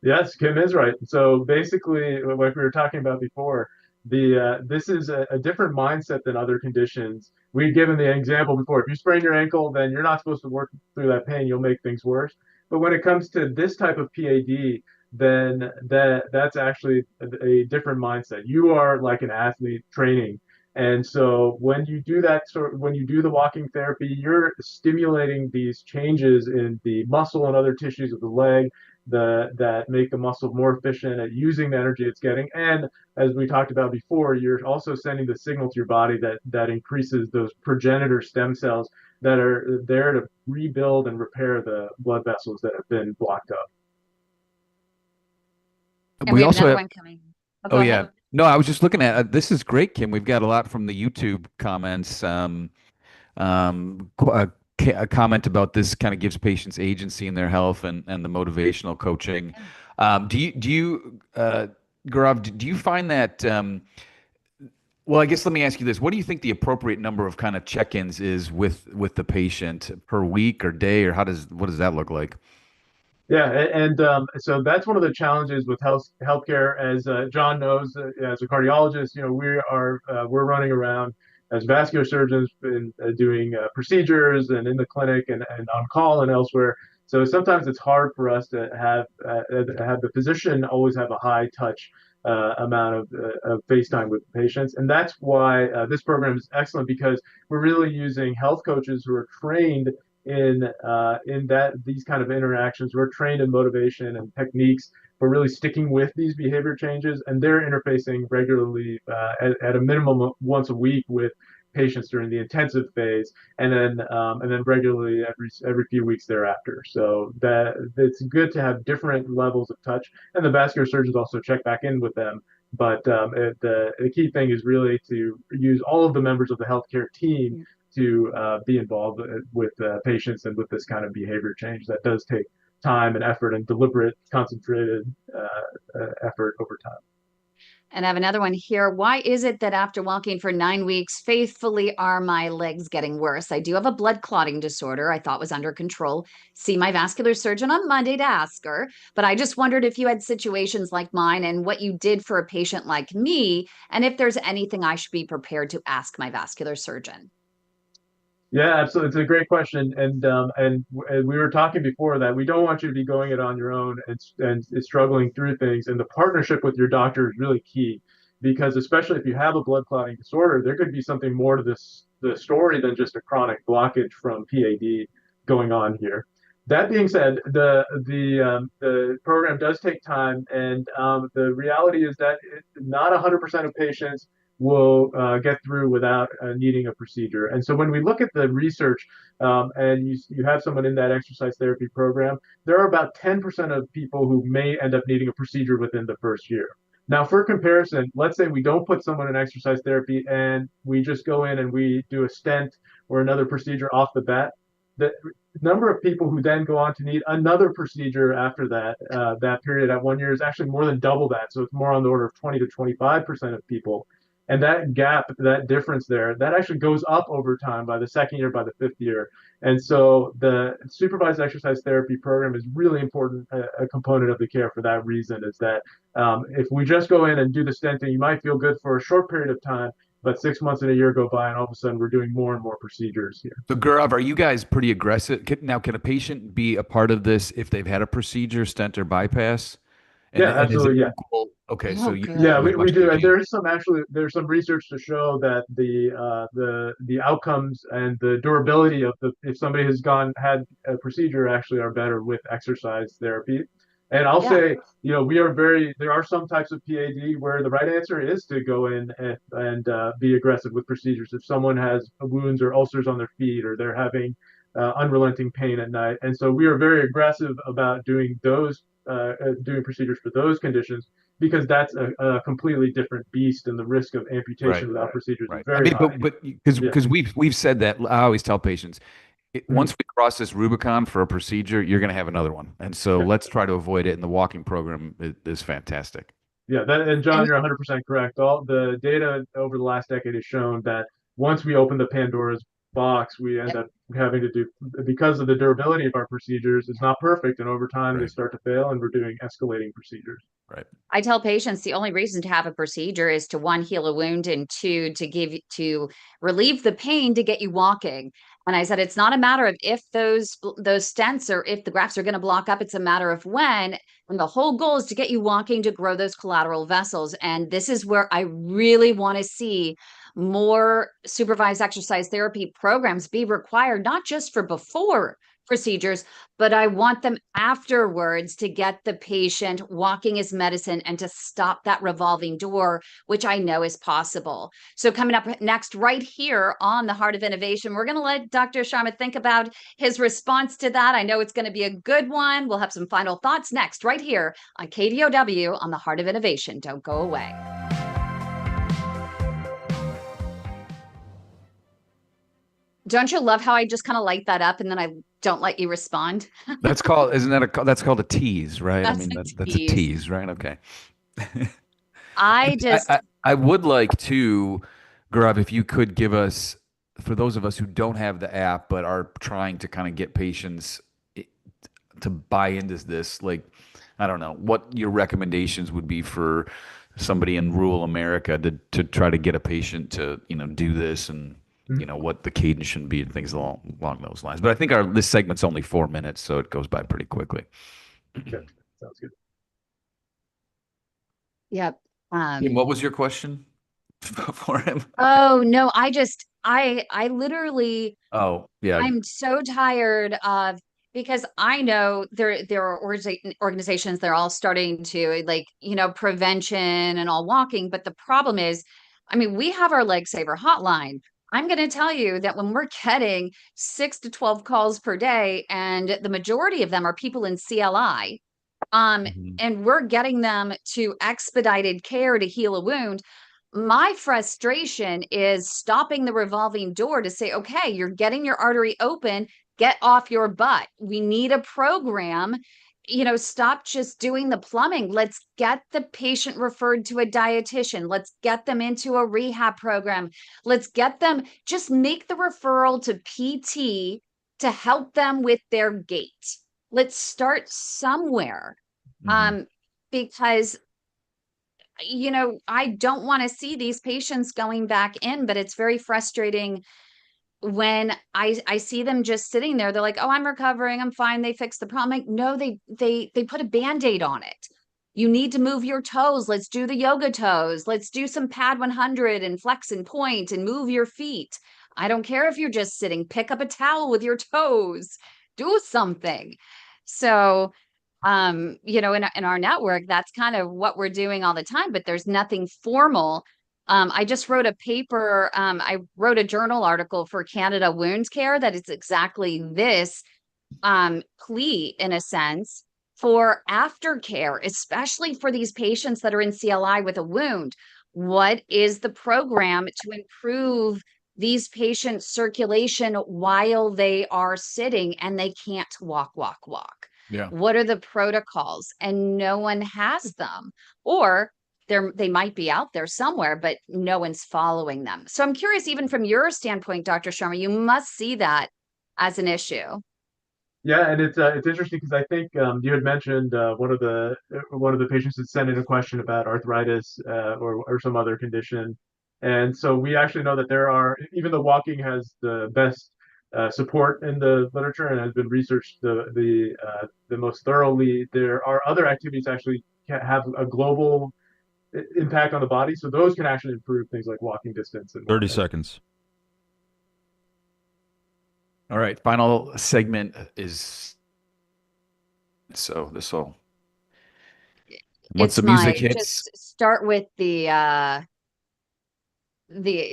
Yes, Kim is right. So basically, what we were talking about before, this is a different mindset than other conditions. We've given the example before. If you sprain your ankle, then you're not supposed to work through that pain. You'll make things worse. But when it comes to this type of PAD, then that's actually a different mindset. You are like an athlete training. And so when you do that, when you do the walking therapy, you're stimulating these changes in the muscle and other tissues of the leg that make the muscle more efficient at using the energy it's getting. And as we talked about before, you're also sending the signal to your body that increases those progenitor stem cells that are there to rebuild and repair the blood vessels that have been blocked up. And we also have one coming. Oh, yeah. No, I was just looking at this is great, Kim. We've got a lot from the YouTube comments. A comment about this kind of gives patients agency in their health and the motivational coaching. Do you Gaurav, do you find that? Well, I guess let me ask you this: what do you think the appropriate number of kind of check-ins is with the patient per week or day, or what does that look like? Yeah, and so that's one of the challenges with healthcare. As John knows, as a cardiologist, we're running around as vascular surgeons, and doing procedures and in the clinic and on call and elsewhere. So sometimes it's hard for us to have the physician always have a high touch amount of face time with patients, and that's why this program is excellent because we're really using health coaches who are trained in that these kind of interactions. We're trained in motivation and techniques for really sticking with these behavior changes, and they're interfacing regularly at a minimum of once a week with patients during the intensive phase, and then regularly every few weeks thereafter. So that it's good to have different levels of touch, and the vascular surgeons also check back in with them. But the key thing is really to use all of the members of the healthcare team to be involved with patients and with this kind of behavior change that does take time and effort and deliberate, concentrated effort over time. And I have another one here. Why is it that after walking for 9 weeks faithfully are my legs getting worse? I do have a blood clotting disorder I thought was under control. See my vascular surgeon on Monday to ask her. But I just wondered if you had situations like mine and what you did for a patient like me, and if there's anything I should be prepared to ask my vascular surgeon. Yeah, absolutely. It's a great question, and we were talking before that we don't want you to be going it on your own and struggling through things. And the partnership with your doctor is really key, because especially if you have a blood clotting disorder, there could be something more to the story than just a chronic blockage from PAD going on here. That being said, the program does take time, and the reality is that not 100% of patients will get through without needing a procedure. And so when we look at the research, and you have someone in that exercise therapy program, there are about 10% of people who may end up needing a procedure within the first year. Now, for comparison, let's say we don't put someone in exercise therapy and we just go in and we do a stent or another procedure off the bat. The number of people who then go on to need another procedure after that period at 1 year is actually more than double that. So it's more on the order of 20 to 25% of people. And that gap, that difference there, that actually goes up over time by the second year, by the fifth year. And so the supervised exercise therapy program is really important, a component of the care for that reason, is that if we just go in and do the stenting, you might feel good for a short period of time, but 6 months and a year go by, and all of a sudden we're doing more and more procedures here. So, Gaurav, are you guys pretty aggressive? Now, can a patient be a part of this if they've had a procedure, stent, or bypass? Yeah, absolutely. Yeah. Okay, Oh, so we do. And there's some research to show that the outcomes and the durability of if somebody has had a procedure actually are better with exercise therapy. And I'll say, there are some types of PAD where the right answer is to go in and be aggressive with procedures. If someone has wounds or ulcers on their feet, or they're having unrelenting pain at night. And so we are very aggressive about doing procedures for those conditions, because that's a completely different beast, and the risk of amputation without procedures is very high. But because we've said that, I always tell patients, once we cross this Rubicon for a procedure, you're going to have another one, and so let's try to avoid it. And the walking program is fantastic. Yeah, and John, you're 100% correct. All the data over the last decade has shown that once we open the Pandora's box, we end up having to do, because of the durability of our procedures, it's not perfect, and over time they start to fail, and we're doing escalating procedures. Right. I tell patients the only reason to have a procedure is to, one, heal a wound, and two, to relieve the pain, to get you walking. And I said, it's not a matter of if those stents or if the grafts are going to block up, it's a matter of when. And the whole goal is to get you walking, to grow those collateral vessels. And this is where I really want to see more supervised exercise therapy programs be required, not just for before procedures, but I want them afterwards, to get the patient walking as medicine and to stop that revolving door, which I know is possible. So coming up next, right here on the Heart of Innovation, we're going to let Dr. Sharma think about his response to that. I know it's going to be a good one. We'll have some final thoughts next, right here on KDOW on the Heart of Innovation. Don't go away. Don't you love how I just kind of light that up and then I don't let you respond? That's called a tease, right? That's that's a tease, right? Okay. I would like to, Gaurav, if you could give us, for those of us who don't have the app but are trying to kind of get patients to buy into this, like, I don't know, what your recommendations would be for somebody in rural America to try to get a patient to, do this, and, what the cadence should be and things along those lines. But I think this segment's only 4 minutes, so it goes by pretty quickly. Okay. Sounds good. Yep. What was your question for him? Oh, no, I literally, Oh, yeah. I'm so tired of, because I know there are organizations, they're all starting to prevention and all walking. But the problem is, I mean, we have our Leg Saver hotline. I'm going to tell you that when we're getting 6 to 12 calls per day, and the majority of them are people in CLI, and we're getting them to expedited care to heal a wound. My frustration is stopping the revolving door to say, okay, you're getting your artery open, get off your butt. We need a program. Stop just doing the plumbing. Let's get the patient referred to a dietitian. Let's get them into a rehab program. Let's get them, just make the referral to PT to help them with their gait. Let's start somewhere. Because I don't want to see these patients going back in, but it's very frustrating when I see them just sitting there. They're like, oh, I'm recovering, I'm fine, they fixed the problem. I'm like, no, they put a Band-Aid on it. You need to move your toes. Let's do the yoga toes. Let's do some pad 100 and flex and point and move your feet. I don't care if you're just sitting, pick up a towel with your toes, do something. So in our network, that's kind of what we're doing all the time, but there's nothing formal. I just wrote a paper. I wrote a journal article for Canada Wound Care that is exactly this plea, in a sense, for aftercare, especially for these patients that are in CLI with a wound. What is the program to improve these patients' circulation while they are sitting and they can't walk? Yeah. What are the protocols? And no one has them, or they might be out there somewhere, but no one's following them. So I'm curious, even from your standpoint, Dr. Sharma, you must see that as an issue. Yeah, and it's interesting because I think you had mentioned one of the patients had sent in a question about arthritis or some other condition, and so we actually know that there are, even though walking has the best support in the literature and has been researched the most thoroughly, there are other activities actually have a global impact on the body. So those can actually improve things like walking distance. And 30 seconds. All right. Final segment is, so this will, once the music hits, just start with the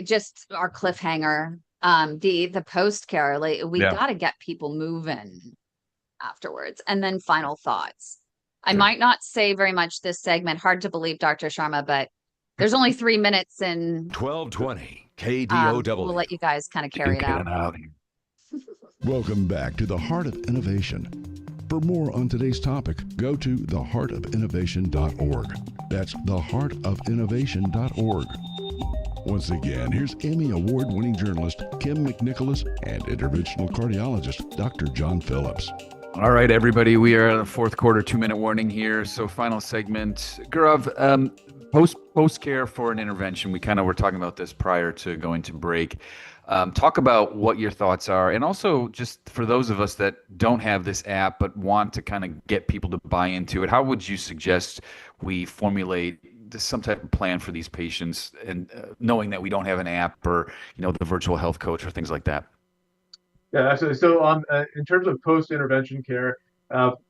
just our cliffhanger. The post care, like, we got to get people moving afterwards, and then final thoughts. I might not say very much this segment. Hard to believe, Dr. Sharma, but there's only 3 minutes, and 1220 KDOW. We'll let you guys kind of carry it out. Welcome back to the Heart of Innovation. For more on today's topic, go to theheartofinnovation.org. That's theheartofinnovation.org. Once again, here's Emmy Award-winning journalist Kim McNicholas and interventional cardiologist Dr. John Phillips. All right, everybody, we are in the fourth quarter, 2-minute warning here. So final segment. Gaurav, post care for an intervention. We kind of were talking about this prior to going to break. Talk about what your thoughts are, and also just for those of us that don't have this app but want to kind of get people to buy into it, how would you suggest we formulate some type of plan for these patients, and knowing that we don't have an app or the virtual health coach or things like that? Yeah, absolutely. So in terms of post-intervention care,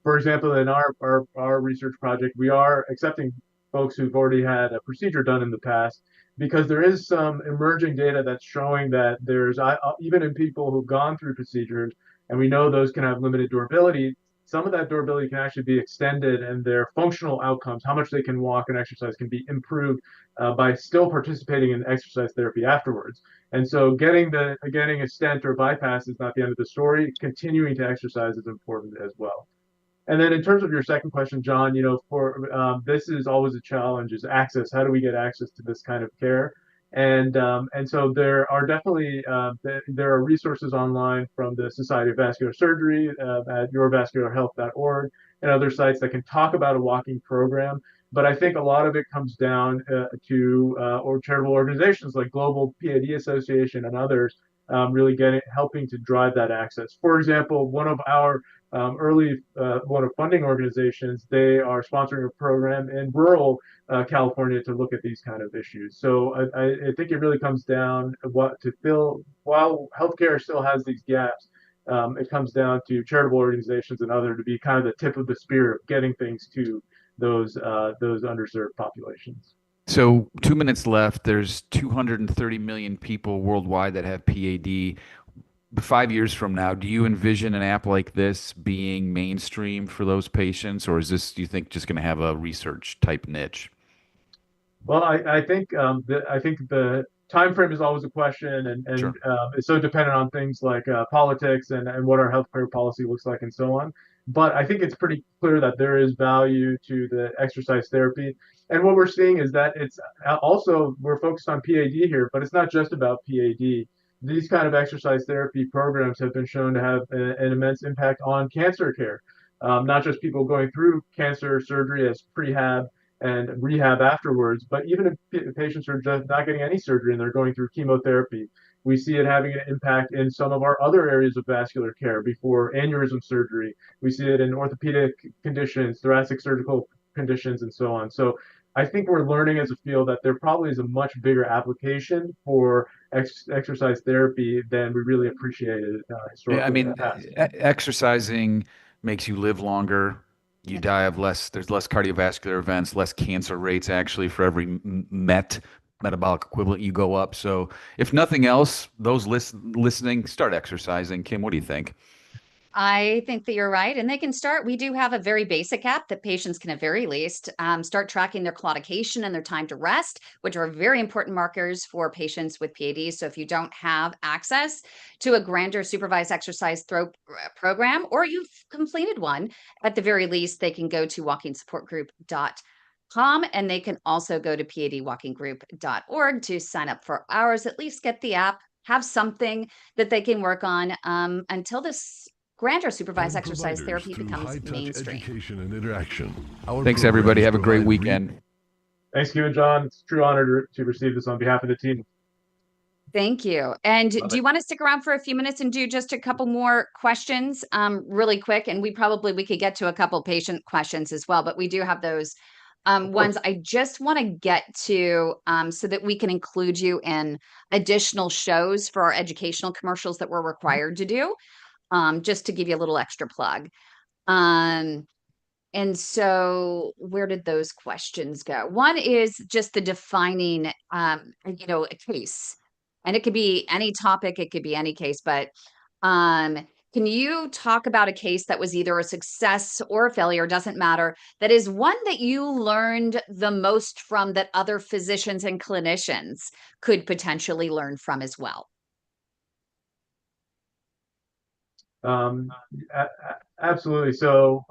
for example, in our research project, we are accepting folks who've already had a procedure done in the past, because there is some emerging data that's showing that there's, even in people who've gone through procedures, and we know those can have limited durability, some of that durability can actually be extended, and their functional outcomes, how much they can walk and exercise, can be improved by still participating in exercise therapy afterwards. And so getting a stent or bypass is not the end of the story. Continuing to exercise is important as well. And then in terms of your second question, John, for this is always a challenge, is access. How do we get access to this kind of care? And so there are definitely there are resources online from the Society of Vascular Surgery at yourvascularhealth.org and other sites that can talk about a walking program. But I think a lot of it comes down to or charitable organizations like Global PAD Association and others really helping to drive that access. For example, one of our one of funding organizations, they are sponsoring a program in rural California to look at these kind of issues. So I think it really comes down to fill while healthcare still has these gaps. It comes down to charitable organizations and other to be kind of the tip of the spear of getting things to those underserved populations. So 2 minutes left. There's 230 million people worldwide that have PAD. 5 years from now, do you envision an app like this being mainstream for those patients, or is this, do you think, just going to have a research type niche? Well, I think the time frame is always a question, and Sure. It's so dependent on things like politics and what our healthcare policy looks like and so on. But I think it's pretty clear that there is value to the exercise therapy. And what we're seeing is that it's also, we're focused on PAD here, but it's not just about PAD. These kind of exercise therapy programs have been shown to have an immense impact on cancer care, not just people going through cancer surgery as prehab and rehab afterwards, but even if patients are just not getting any surgery and they're going through chemotherapy, we see it having an impact in some of our other areas of vascular care before aneurysm surgery. We see it in orthopedic conditions, thoracic surgical conditions, and so on. So I think we're learning as a field that there probably is a much bigger application for exercise therapy than we really appreciated historically. Yeah, I mean, exercising makes you live longer. You die of less, there's less cardiovascular events, less cancer rates actually for every metabolic equivalent you go up. So if nothing else, those listening, start exercising. Kim, what do you think? I think that you're right. And they can start. We do have a very basic app that patients can, at very least, start tracking their claudication and their time to rest, which are very important markers for patients with PAD. So if you don't have access to a grander supervised exercise program, or you've completed one, at the very least, they can go to walkingsupportgroup.com, and they can also go to padwalkinggroup.org to sign up for ours, at least get the app, have something that they can work on until this grander supervised exercise therapy becomes mainstream. Education and interaction. Thanks, everybody. Have a great weekend. Thanks, you and John. It's a true honor to receive this on behalf of the team. Thank you. And do you want to stick around for a few minutes and do just a couple more questions really quick? And we could get to a couple patient questions as well, but we do have those ones I just want to get to so that we can include you in additional shows for our educational commercials that we're required to do. Just to give you a little extra plug. And so where did those questions go? One is just the defining, a case, and it could be any topic, it could be any case, but can you talk about a case that was either a success or a failure, doesn't matter, that is one that you learned the most from that other physicians and clinicians could potentially learn from as well? Absolutely. So,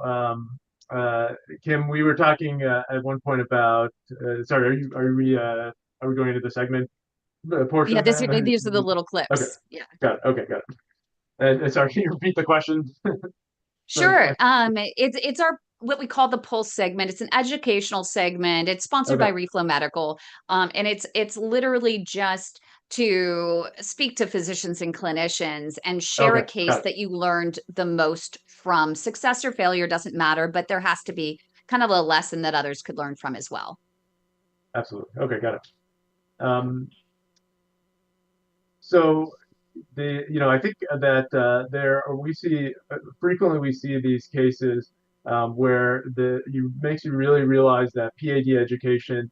Kim, we were talking at one point about. Sorry, are we going into the segment portion? Yeah, these are the little clips. Okay. Yeah. Got it. Okay, got it. Sorry, can you repeat the question? Sure. It's our what we call the Pulse segment. It's an educational segment. It's sponsored by Reflow Medical, and it's literally just to speak to physicians and clinicians and share a case that you learned the most from. Success or failure doesn't matter, but there has to be kind of a lesson that others could learn from as well. Absolutely. Okay, got it. So I think that frequently we see these cases where makes you really realize that PAD education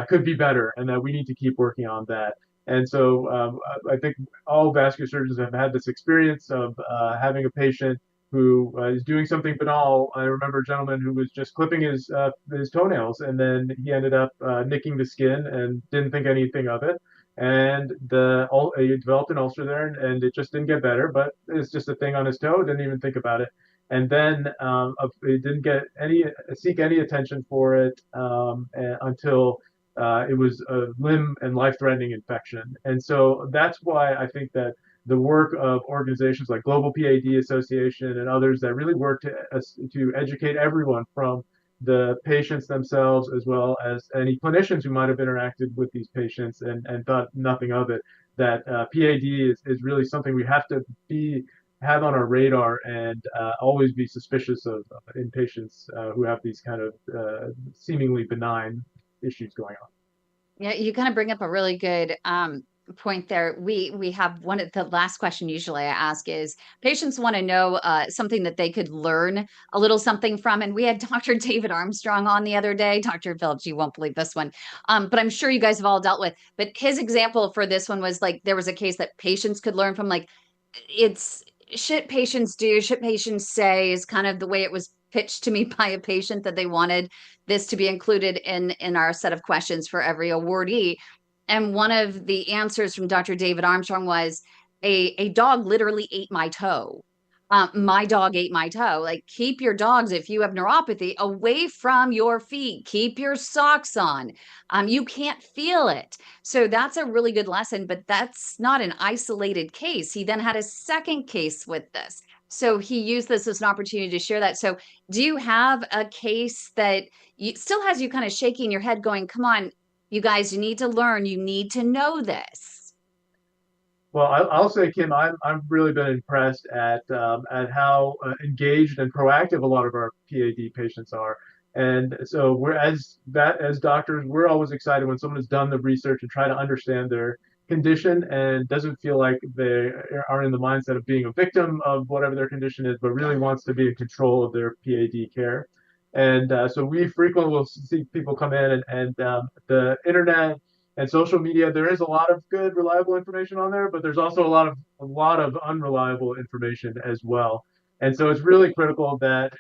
could be better and that we need to keep working on that. And so I think all vascular surgeons have had this experience of having a patient who is doing something banal. I remember a gentleman who was just clipping his toenails, and then he ended up nicking the skin and didn't think anything of it. And he developed an ulcer there, and it just didn't get better. But it's just a thing on his toe. Didn't even think about it. And then he didn't seek any attention for it until it was a limb and life-threatening infection. And so that's why I think that the work of organizations like Global PAD Association and others that really work to educate everyone from the patients themselves as well as any clinicians who might have interacted with these patients and thought nothing of it, that PAD is really something we have to have on our radar and always be suspicious of in patients who have these kind of seemingly benign issues going on. Yeah, you kind of bring up a really good point there. We have one of the last question usually I ask is patients want to know something that they could learn a little something from. And we had Dr. David Armstrong on the other day. Dr. Phillips, you won't believe this one, but I'm sure you guys have all dealt with. But his example for this one was like there was a case that patients could learn from. Like it's shit patients do, shit patients say is kind of the way it was pitched to me by a patient, that they wanted this to be included in our set of questions for every awardee. And one of the answers from Dr. David Armstrong was a dog literally ate my toe. My dog ate my toe. Like, keep your dogs, if you have neuropathy, away from your feet. Keep your socks on. You can't feel it. So that's a really good lesson, but that's not an isolated case. He then had a second case with this. So he used this as an opportunity to share that. So do you have a case that still has you kind of shaking your head going, come on, you guys, you need to learn, you need to know this? Well, I'll say, Kim, I've really been impressed at how engaged and proactive a lot of our PAD patients are. And so as doctors, we're always excited when someone has done the research and try to understand their condition and doesn't feel like they are in the mindset of being a victim of whatever their condition is, but really wants to be in control of their PAD care. And so we frequently will see people come in and the internet and social media, there is a lot of good, reliable information on there, but there's also a lot of unreliable information as well. And so it's really critical that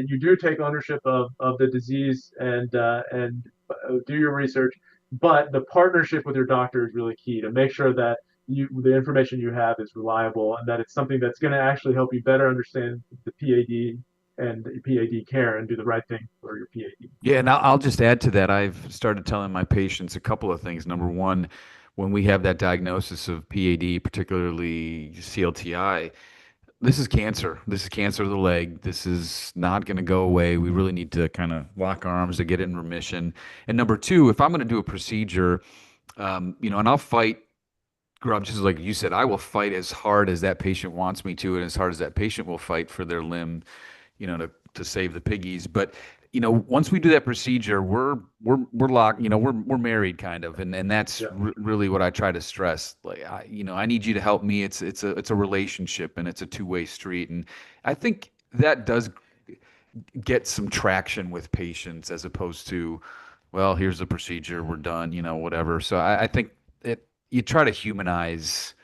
you do take ownership of the disease and do your research. But the partnership with your doctor is really key to make sure that the information you have is reliable and that it's something that's going to actually help you better understand the PAD and PAD care and do the right thing for your PAD. Yeah, and I'll just add to that. I've started telling my patients a couple of things. Number one, when we have that diagnosis of PAD, particularly CLTI, this is cancer. This is cancer of the leg. This is not going to go away. We really need to kind of lock arms to get it in remission. And number two, if I'm going to do a procedure, and I'll fight, Gaurav, just like you said, I will fight as hard as that patient wants me to, and as hard as that patient will fight for their limb, to save the piggies. But once we do that procedure, we're locked. We're married, kind of, and that's really what I try to stress. Like, I need you to help me. It's a relationship, and it's a two-way street, and I think that does get some traction with patients as opposed to, well, here's the procedure, we're done, whatever. So I think you try to humanize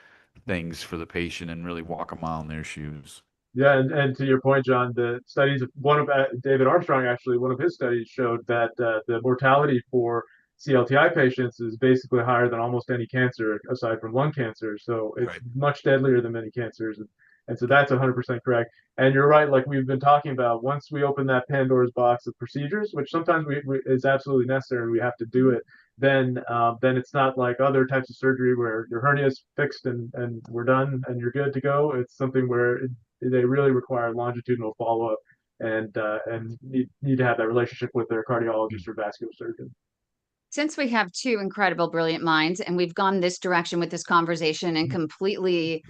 things for the patient and really walk a mile in their shoes. Yeah, and to your point, John, the studies, one of David Armstrong, actually, one of his studies showed that the mortality for CLTI patients is basically higher than almost any cancer aside from lung cancer. So it's much deadlier than many cancers. And so that's 100% correct. And you're right, like we've been talking about, once we open that Pandora's box of procedures, which sometimes is absolutely necessary and we have to do it, then it's not like other types of surgery where your hernia is fixed and we're done and you're good to go. It's something where they really require longitudinal follow-up and need to have that relationship with their cardiologist or vascular surgeon. Since we have two incredible, brilliant minds, and we've gone this direction with this conversation and completely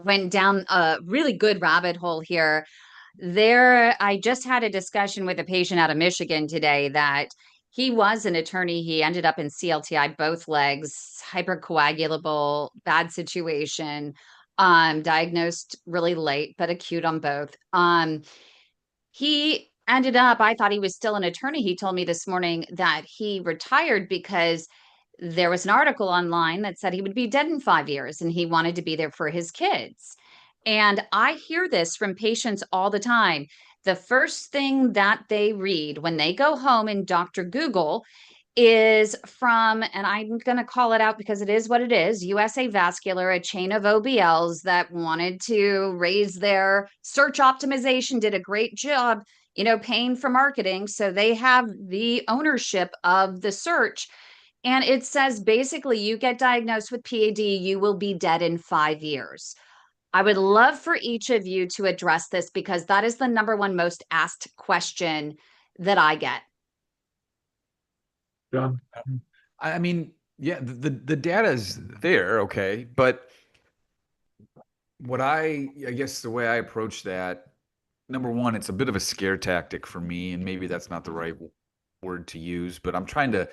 went down a really good rabbit hole here, I just had a discussion with a patient out of Michigan today that he was an attorney. He ended up in CLTI, both legs, hypercoagulable, bad situation, diagnosed really late, but acute on both. He ended up, I thought he was still an attorney. He told me this morning that he retired because there was an article online that said he would be dead in 5 years and he wanted to be there for his kids. And I hear this from patients all the time. The first thing that they read when they go home in Dr. Google is from, and I'm going to call it out because it is what it is, USA Vascular, a chain of OBLs that wanted to raise their search optimization, did a great job paying for marketing. So they have the ownership of the search. And it says basically you get diagnosed with PAD, you will be dead in 5 years. I would love for each of you to address this because that is the number one most asked question that I get. John? I mean, yeah, the data is there, okay, but what I guess the way I approach that, number one, it's a bit of a scare tactic for me, and maybe that's not the right word to use, but I'm trying to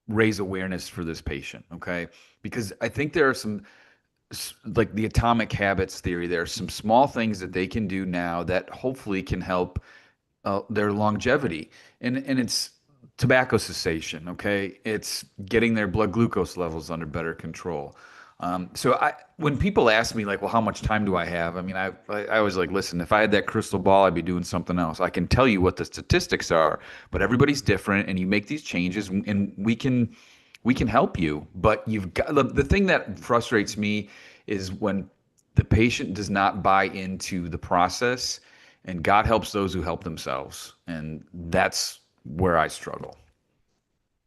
raise awareness for this patient, okay? Because I think there are some, like the atomic habits theory, there are some small things that they can do now that hopefully can help their longevity. And it's tobacco cessation, okay? It's getting their blood glucose levels under better control. So when people ask me like, well, how much time do I have? I mean, I was like, listen, if I had that crystal ball, I'd be doing something else. I can tell you what the statistics are, but everybody's different, and you make these changes, and we can help you. But you've got the thing that frustrates me is when the patient does not buy into the process, and God helps those who help themselves, and that's where I struggle.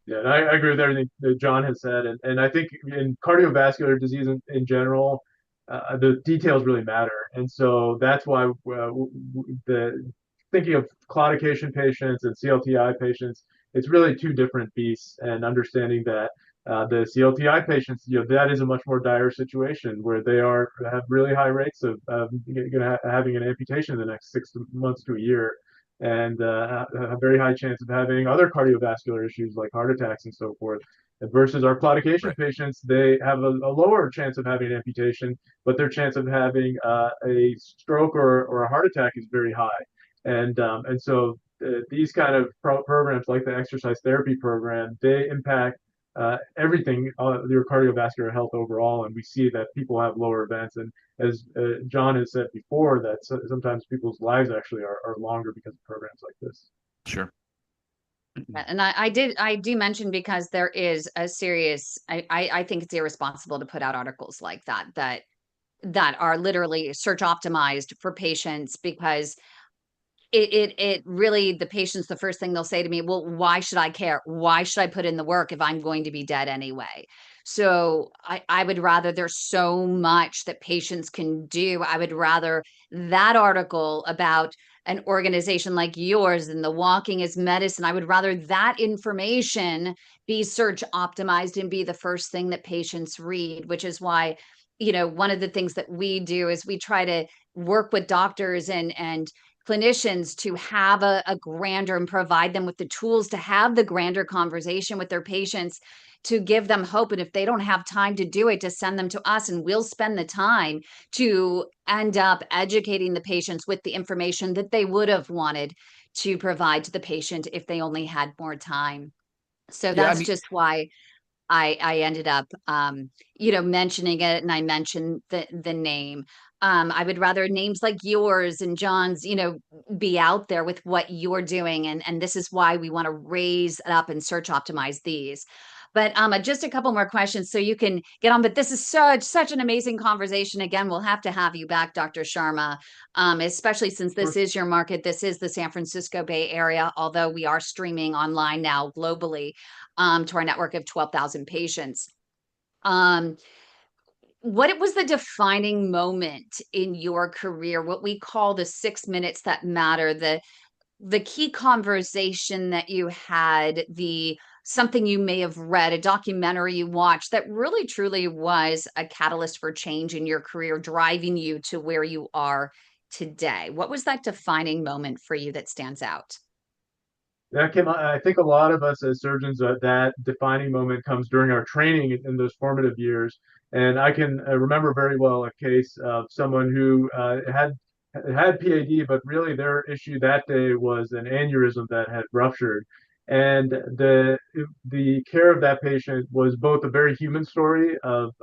Yeah, and I agree with everything that John has said, and I think in cardiovascular disease in general, the details really matter, and so that's why the thinking of claudication patients and CLTI patients, it's really two different beasts, and understanding that the CLTI patients, that is a much more dire situation where they have really high rates of having an amputation in the next 6 months to a year, and a very high chance of having other cardiovascular issues like heart attacks and so forth. Versus our claudication patients, they have a lower chance of having an amputation, but their chance of having a stroke or a heart attack is very high. And so these kind of programs, like the exercise therapy program, they impact everything, your cardiovascular health overall, and we see that people have lower events. And as John has said before, that sometimes people's lives actually are longer because of programs like this. Sure. And I do mention, because there is a serious, I think it's irresponsible to put out articles like that are literally search optimized for patients, because it really, the patients, the first thing they'll say to me, well, why should I care? Why should I put in the work if I'm going to be dead anyway? So I would rather, there's so much that patients can do. I would rather that article about an organization like yours and the walking is medicine, I would rather that information be search optimized and be the first thing that patients read, which is why, one of the things that we do is we try to work with doctors and clinicians to have a grander, and provide them with the tools to have the grander conversation with their patients, to give them hope. And if they don't have time to do it, to send them to us, and we'll spend the time to end up educating the patients with the information that they would have wanted to provide to the patient if they only had more time. So that's just why I ended up, mentioning it, and I mentioned the name. I would rather names like yours and John's, be out there with what you're doing. And this is why we want to raise it up and search optimize these. But just a couple more questions so you can get on. But this is such an amazing conversation. Again, we'll have to have you back, Dr. Sharma, especially since this is your market. This is the San Francisco Bay Area, although we are streaming online now globally to our network of 12,000 patients. What was the defining moment in your career, what we call the 6 minutes that matter, the key conversation that you had, something you may have read, a documentary you watched that really truly was a catalyst for change in your career, driving you to where you are today? What was that defining moment for you that stands out? Yeah, Kim, I think a lot of us as surgeons, that defining moment comes during our training in those formative years. And I can remember very well a case of someone who had PAD, but really their issue that day was an aneurysm that had ruptured. And the care of that patient was both a very human story of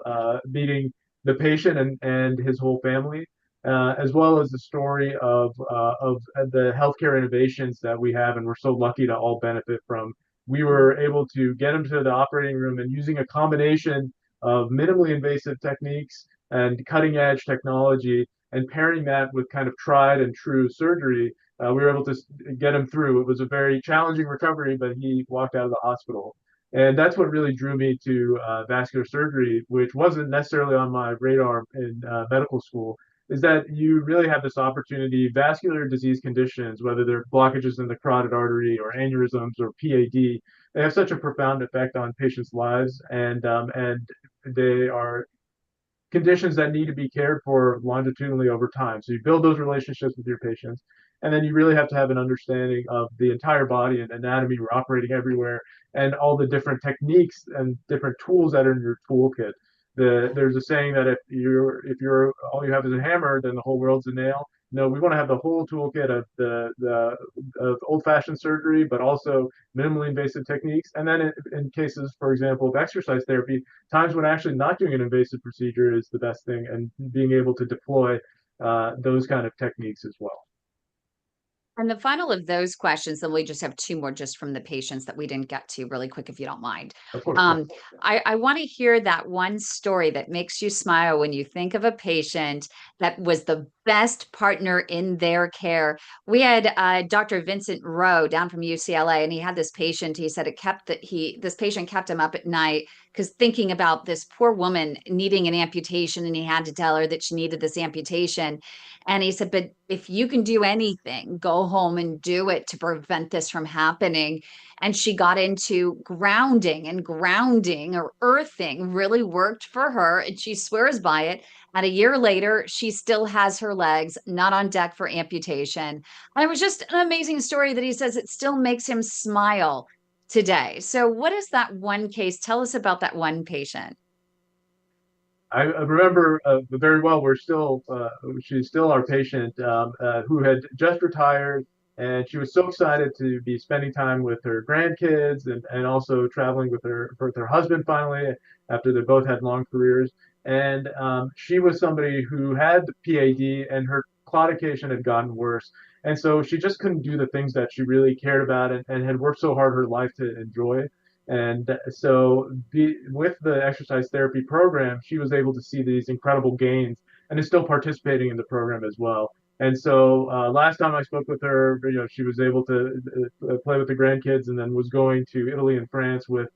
meeting the patient and his whole family, as well as the story of the healthcare innovations that we have, and we're so lucky to all benefit from. We were able to get him to the operating room, and using a combination of minimally invasive techniques and cutting edge technology, and pairing that with kind of tried and true surgery, we were able to get him through. It was a very challenging recovery, but he walked out of the hospital. And that's what really drew me to vascular surgery, which wasn't necessarily on my radar in medical school, is that you really have this opportunity. Vascular disease conditions, whether they're blockages in the carotid artery or aneurysms or PAD, they have such a profound effect on patients' lives, and they are conditions that need to be cared for longitudinally over time. So you build those relationships with your patients, and then you really have to have an understanding of the entire body and anatomy. We're operating everywhere, and all the different techniques and different tools that are in your toolkit. There's a saying that if you're all you have is a hammer, then the whole world's a nail. No, we want to have the whole toolkit of the of old-fashioned surgery, but also minimally invasive techniques. And then in cases, for example, of exercise therapy, times when actually not doing an invasive procedure is the best thing, and being able to deploy those kind of techniques as well. And the final of those questions, then we just have two more just from the patients that we didn't get to really quick, if you don't mind. Of course. I want to hear that one story that makes you smile when you think of a patient that was the best partner in their care. We had Dr. Vincent Rowe down from UCLA, and he had this patient. He said this patient kept him up at night because thinking about this poor woman needing an amputation, and he had to tell her that she needed this amputation. And he said, but if you can do anything, go home and do it to prevent this from happening. And she got into grounding, and grounding or earthing really worked for her. And she swears by it. And a year later, she still has her legs not on deck for amputation. And it was just an amazing story that he says it still makes him smile today. So what is that one case? Tell us about that one patient. I remember very well. She's still our patient who had just retired, and she was so excited to be spending time with her grandkids and also traveling with her husband finally after they both had long careers. And she was somebody who had PAD, and her claudication had gotten worse. And so she just couldn't do the things that she really cared about and had worked so hard her life to enjoy. And so with the exercise therapy program, she was able to see these incredible gains and is still participating in the program as well. And so last time I spoke with her, she was able to play with the grandkids, and then was going to Italy and France with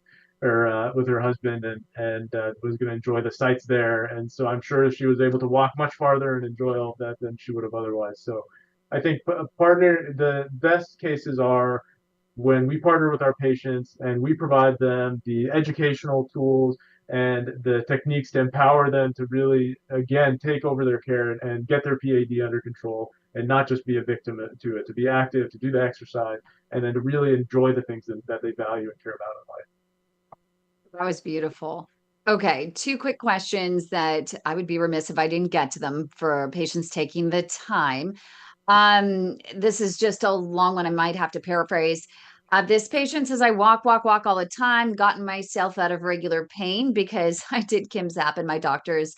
her husband, and was going to enjoy the sights there. And so I'm sure she was able to walk much farther and enjoy all of that than she would have otherwise. So I think the best cases are when we partner with our patients and we provide them the educational tools and the techniques to empower them to really, again, take over their care and get their PAD under control, and not just be a victim to it, to be active, to do the exercise, and then to really enjoy the things that they value and care about in life. That was beautiful. Okay, two quick questions that I would be remiss if I didn't get to them for patients taking the time. This is just a long one. I might have to paraphrase. This patient says, I walk all the time, gotten myself out of regular pain because I did Kim's app, and my doctors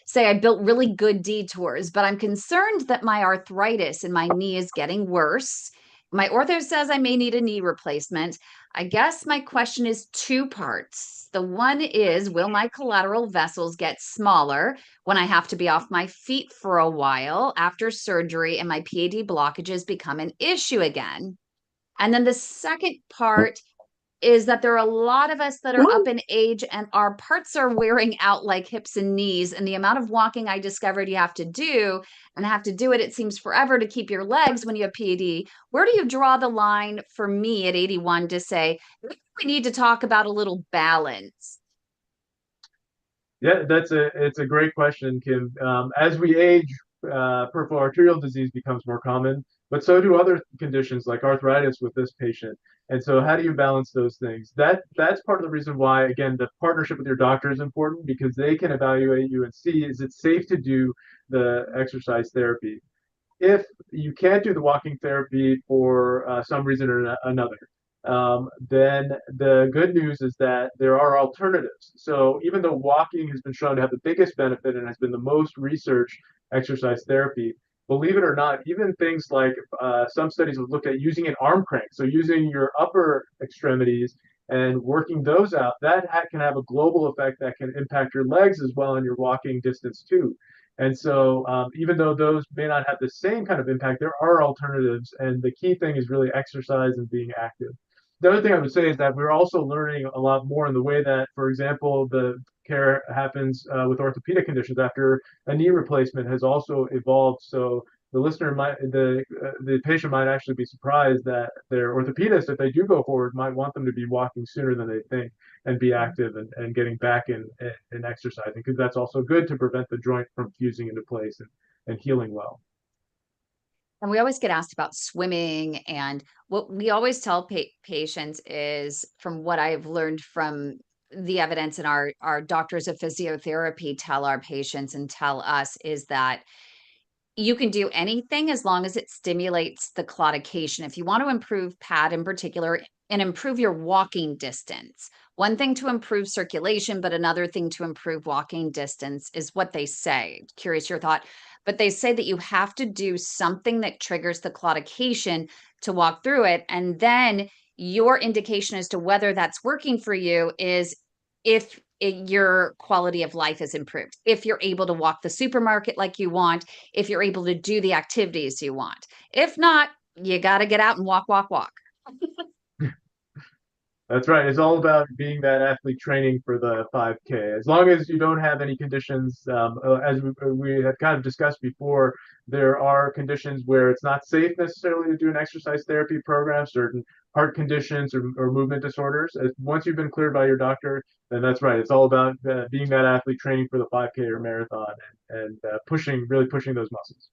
say I built really good detours, but I'm concerned that my arthritis in my knee is getting worse. My ortho says I may need a knee replacement. I guess my question is two parts. The one is, will my collateral vessels get smaller when I have to be off my feet for a while after surgery and my PAD blockages become an issue again? And then the second part is that there are a lot of us that are up in age and our parts are wearing out, like hips and knees. And the amount of walking I discovered you have to do, and have to do it, it seems forever to keep your legs when you have PAD. Where do you draw the line for me at 81 to say, we need to talk about a little balance? Yeah, it's a great question, Kim. As we age, peripheral arterial disease becomes more common, but so do other conditions like arthritis with this patient. And so how do you balance those things? That's part of the reason why, again, the partnership with your doctor is important, because they can evaluate you and see, is it safe to do the exercise therapy? If you can't do the walking therapy for some reason or another, then the good news is that there are alternatives. So even though walking has been shown to have the biggest benefit and has been the most researched exercise therapy, believe it or not, even things like some studies have looked at using an arm crank, so using your upper extremities and working those out, that can have a global effect that can impact your legs as well and your walking distance too. And so even though those may not have the same kind of impact, there are alternatives. And the key thing is really exercise and being active. The other thing I would say is that we're also learning a lot more in the way that, for example, the care happens with orthopedic conditions after a knee replacement has also evolved. So the patient might actually be surprised that their orthopedist, if they do go forward, might want them to be walking sooner than they think and be active and getting back in exercising, because that's also good to prevent the joint from fusing into place and healing well. And we always get asked about swimming. And what we always tell patients is, from what I've learned from the evidence, and our doctors of physiotherapy tell our patients and tell us, is that you can do anything as long as it stimulates the claudication. If you want to improve PAD in particular and improve your walking distance, one thing to improve circulation, but another thing to improve walking distance is what they say. Curious your thought, but they say that you have to do something that triggers the claudication to walk through it. And then your indication as to whether that's working for you is if your quality of life is improved, if you're able to walk the supermarket like you want, if you're able to do the activities you want. If not, you got to get out and walk. That's right. It's all about being that athlete training for the 5K. As long as you don't have any conditions, as we had kind of discussed before, there are conditions where it's not safe necessarily to do an exercise therapy program, certain heart conditions or movement disorders. Once you've been cleared by your doctor, then that's right. It's all about being that athlete training for the 5K or marathon and really pushing those muscles.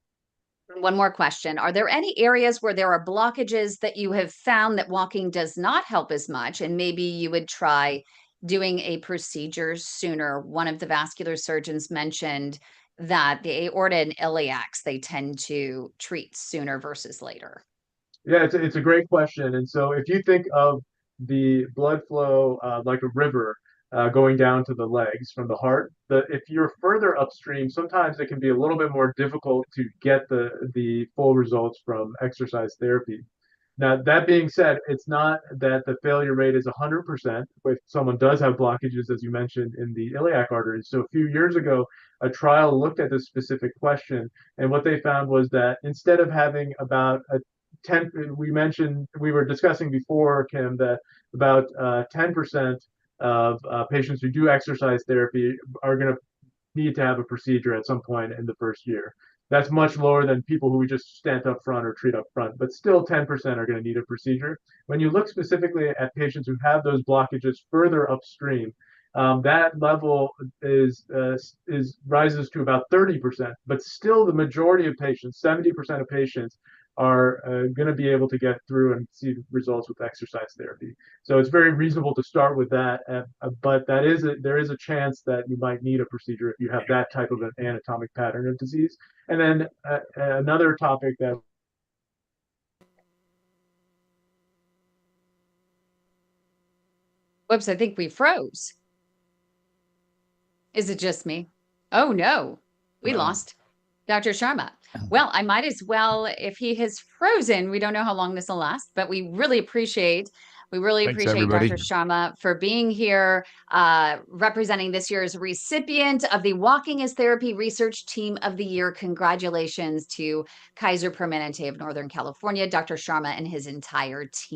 One more question. Are there any areas where there are blockages that you have found that walking does not help as much, and maybe you would try doing a procedure sooner? One of the vascular surgeons mentioned that the aorta and iliacs, they tend to treat sooner versus later. Yeah, it's a great question. And so if you think of the blood flow like a river going down to the legs from the heart, if you're further upstream, sometimes it can be a little bit more difficult to get the full results from exercise therapy. Now, that being said, it's not that the failure rate is 100% if someone does have blockages, as you mentioned, in the iliac arteries. So a few years ago, a trial looked at this specific question, and what they found was that instead of having about a 10, we were discussing before, Kim, that about 10% of patients who do exercise therapy are going to need to have a procedure at some point in the first year. That's much lower than people who we just stand up front or treat up front, but still 10% are going to need a procedure. When you look specifically at patients who have those blockages further upstream, that level rises to about 30%, but still the majority of patients, 70% of patients, are going to be able to get through and see results with exercise therapy. So it's very reasonable to start with that, but there is a chance that you might need a procedure if you have that type of an anatomic pattern of disease. And then another topic that Whoops, I think we froze. Is it just me? Oh no, we lost Dr. Sharma. Well, I might as well, if he has frozen, we don't know how long this will last, but we really appreciate everybody. Dr. Sharma for being here, representing this year's recipient of the Walking as Therapy Research Team of the Year. Congratulations to Kaiser Permanente of Northern California, Dr. Sharma and his entire team.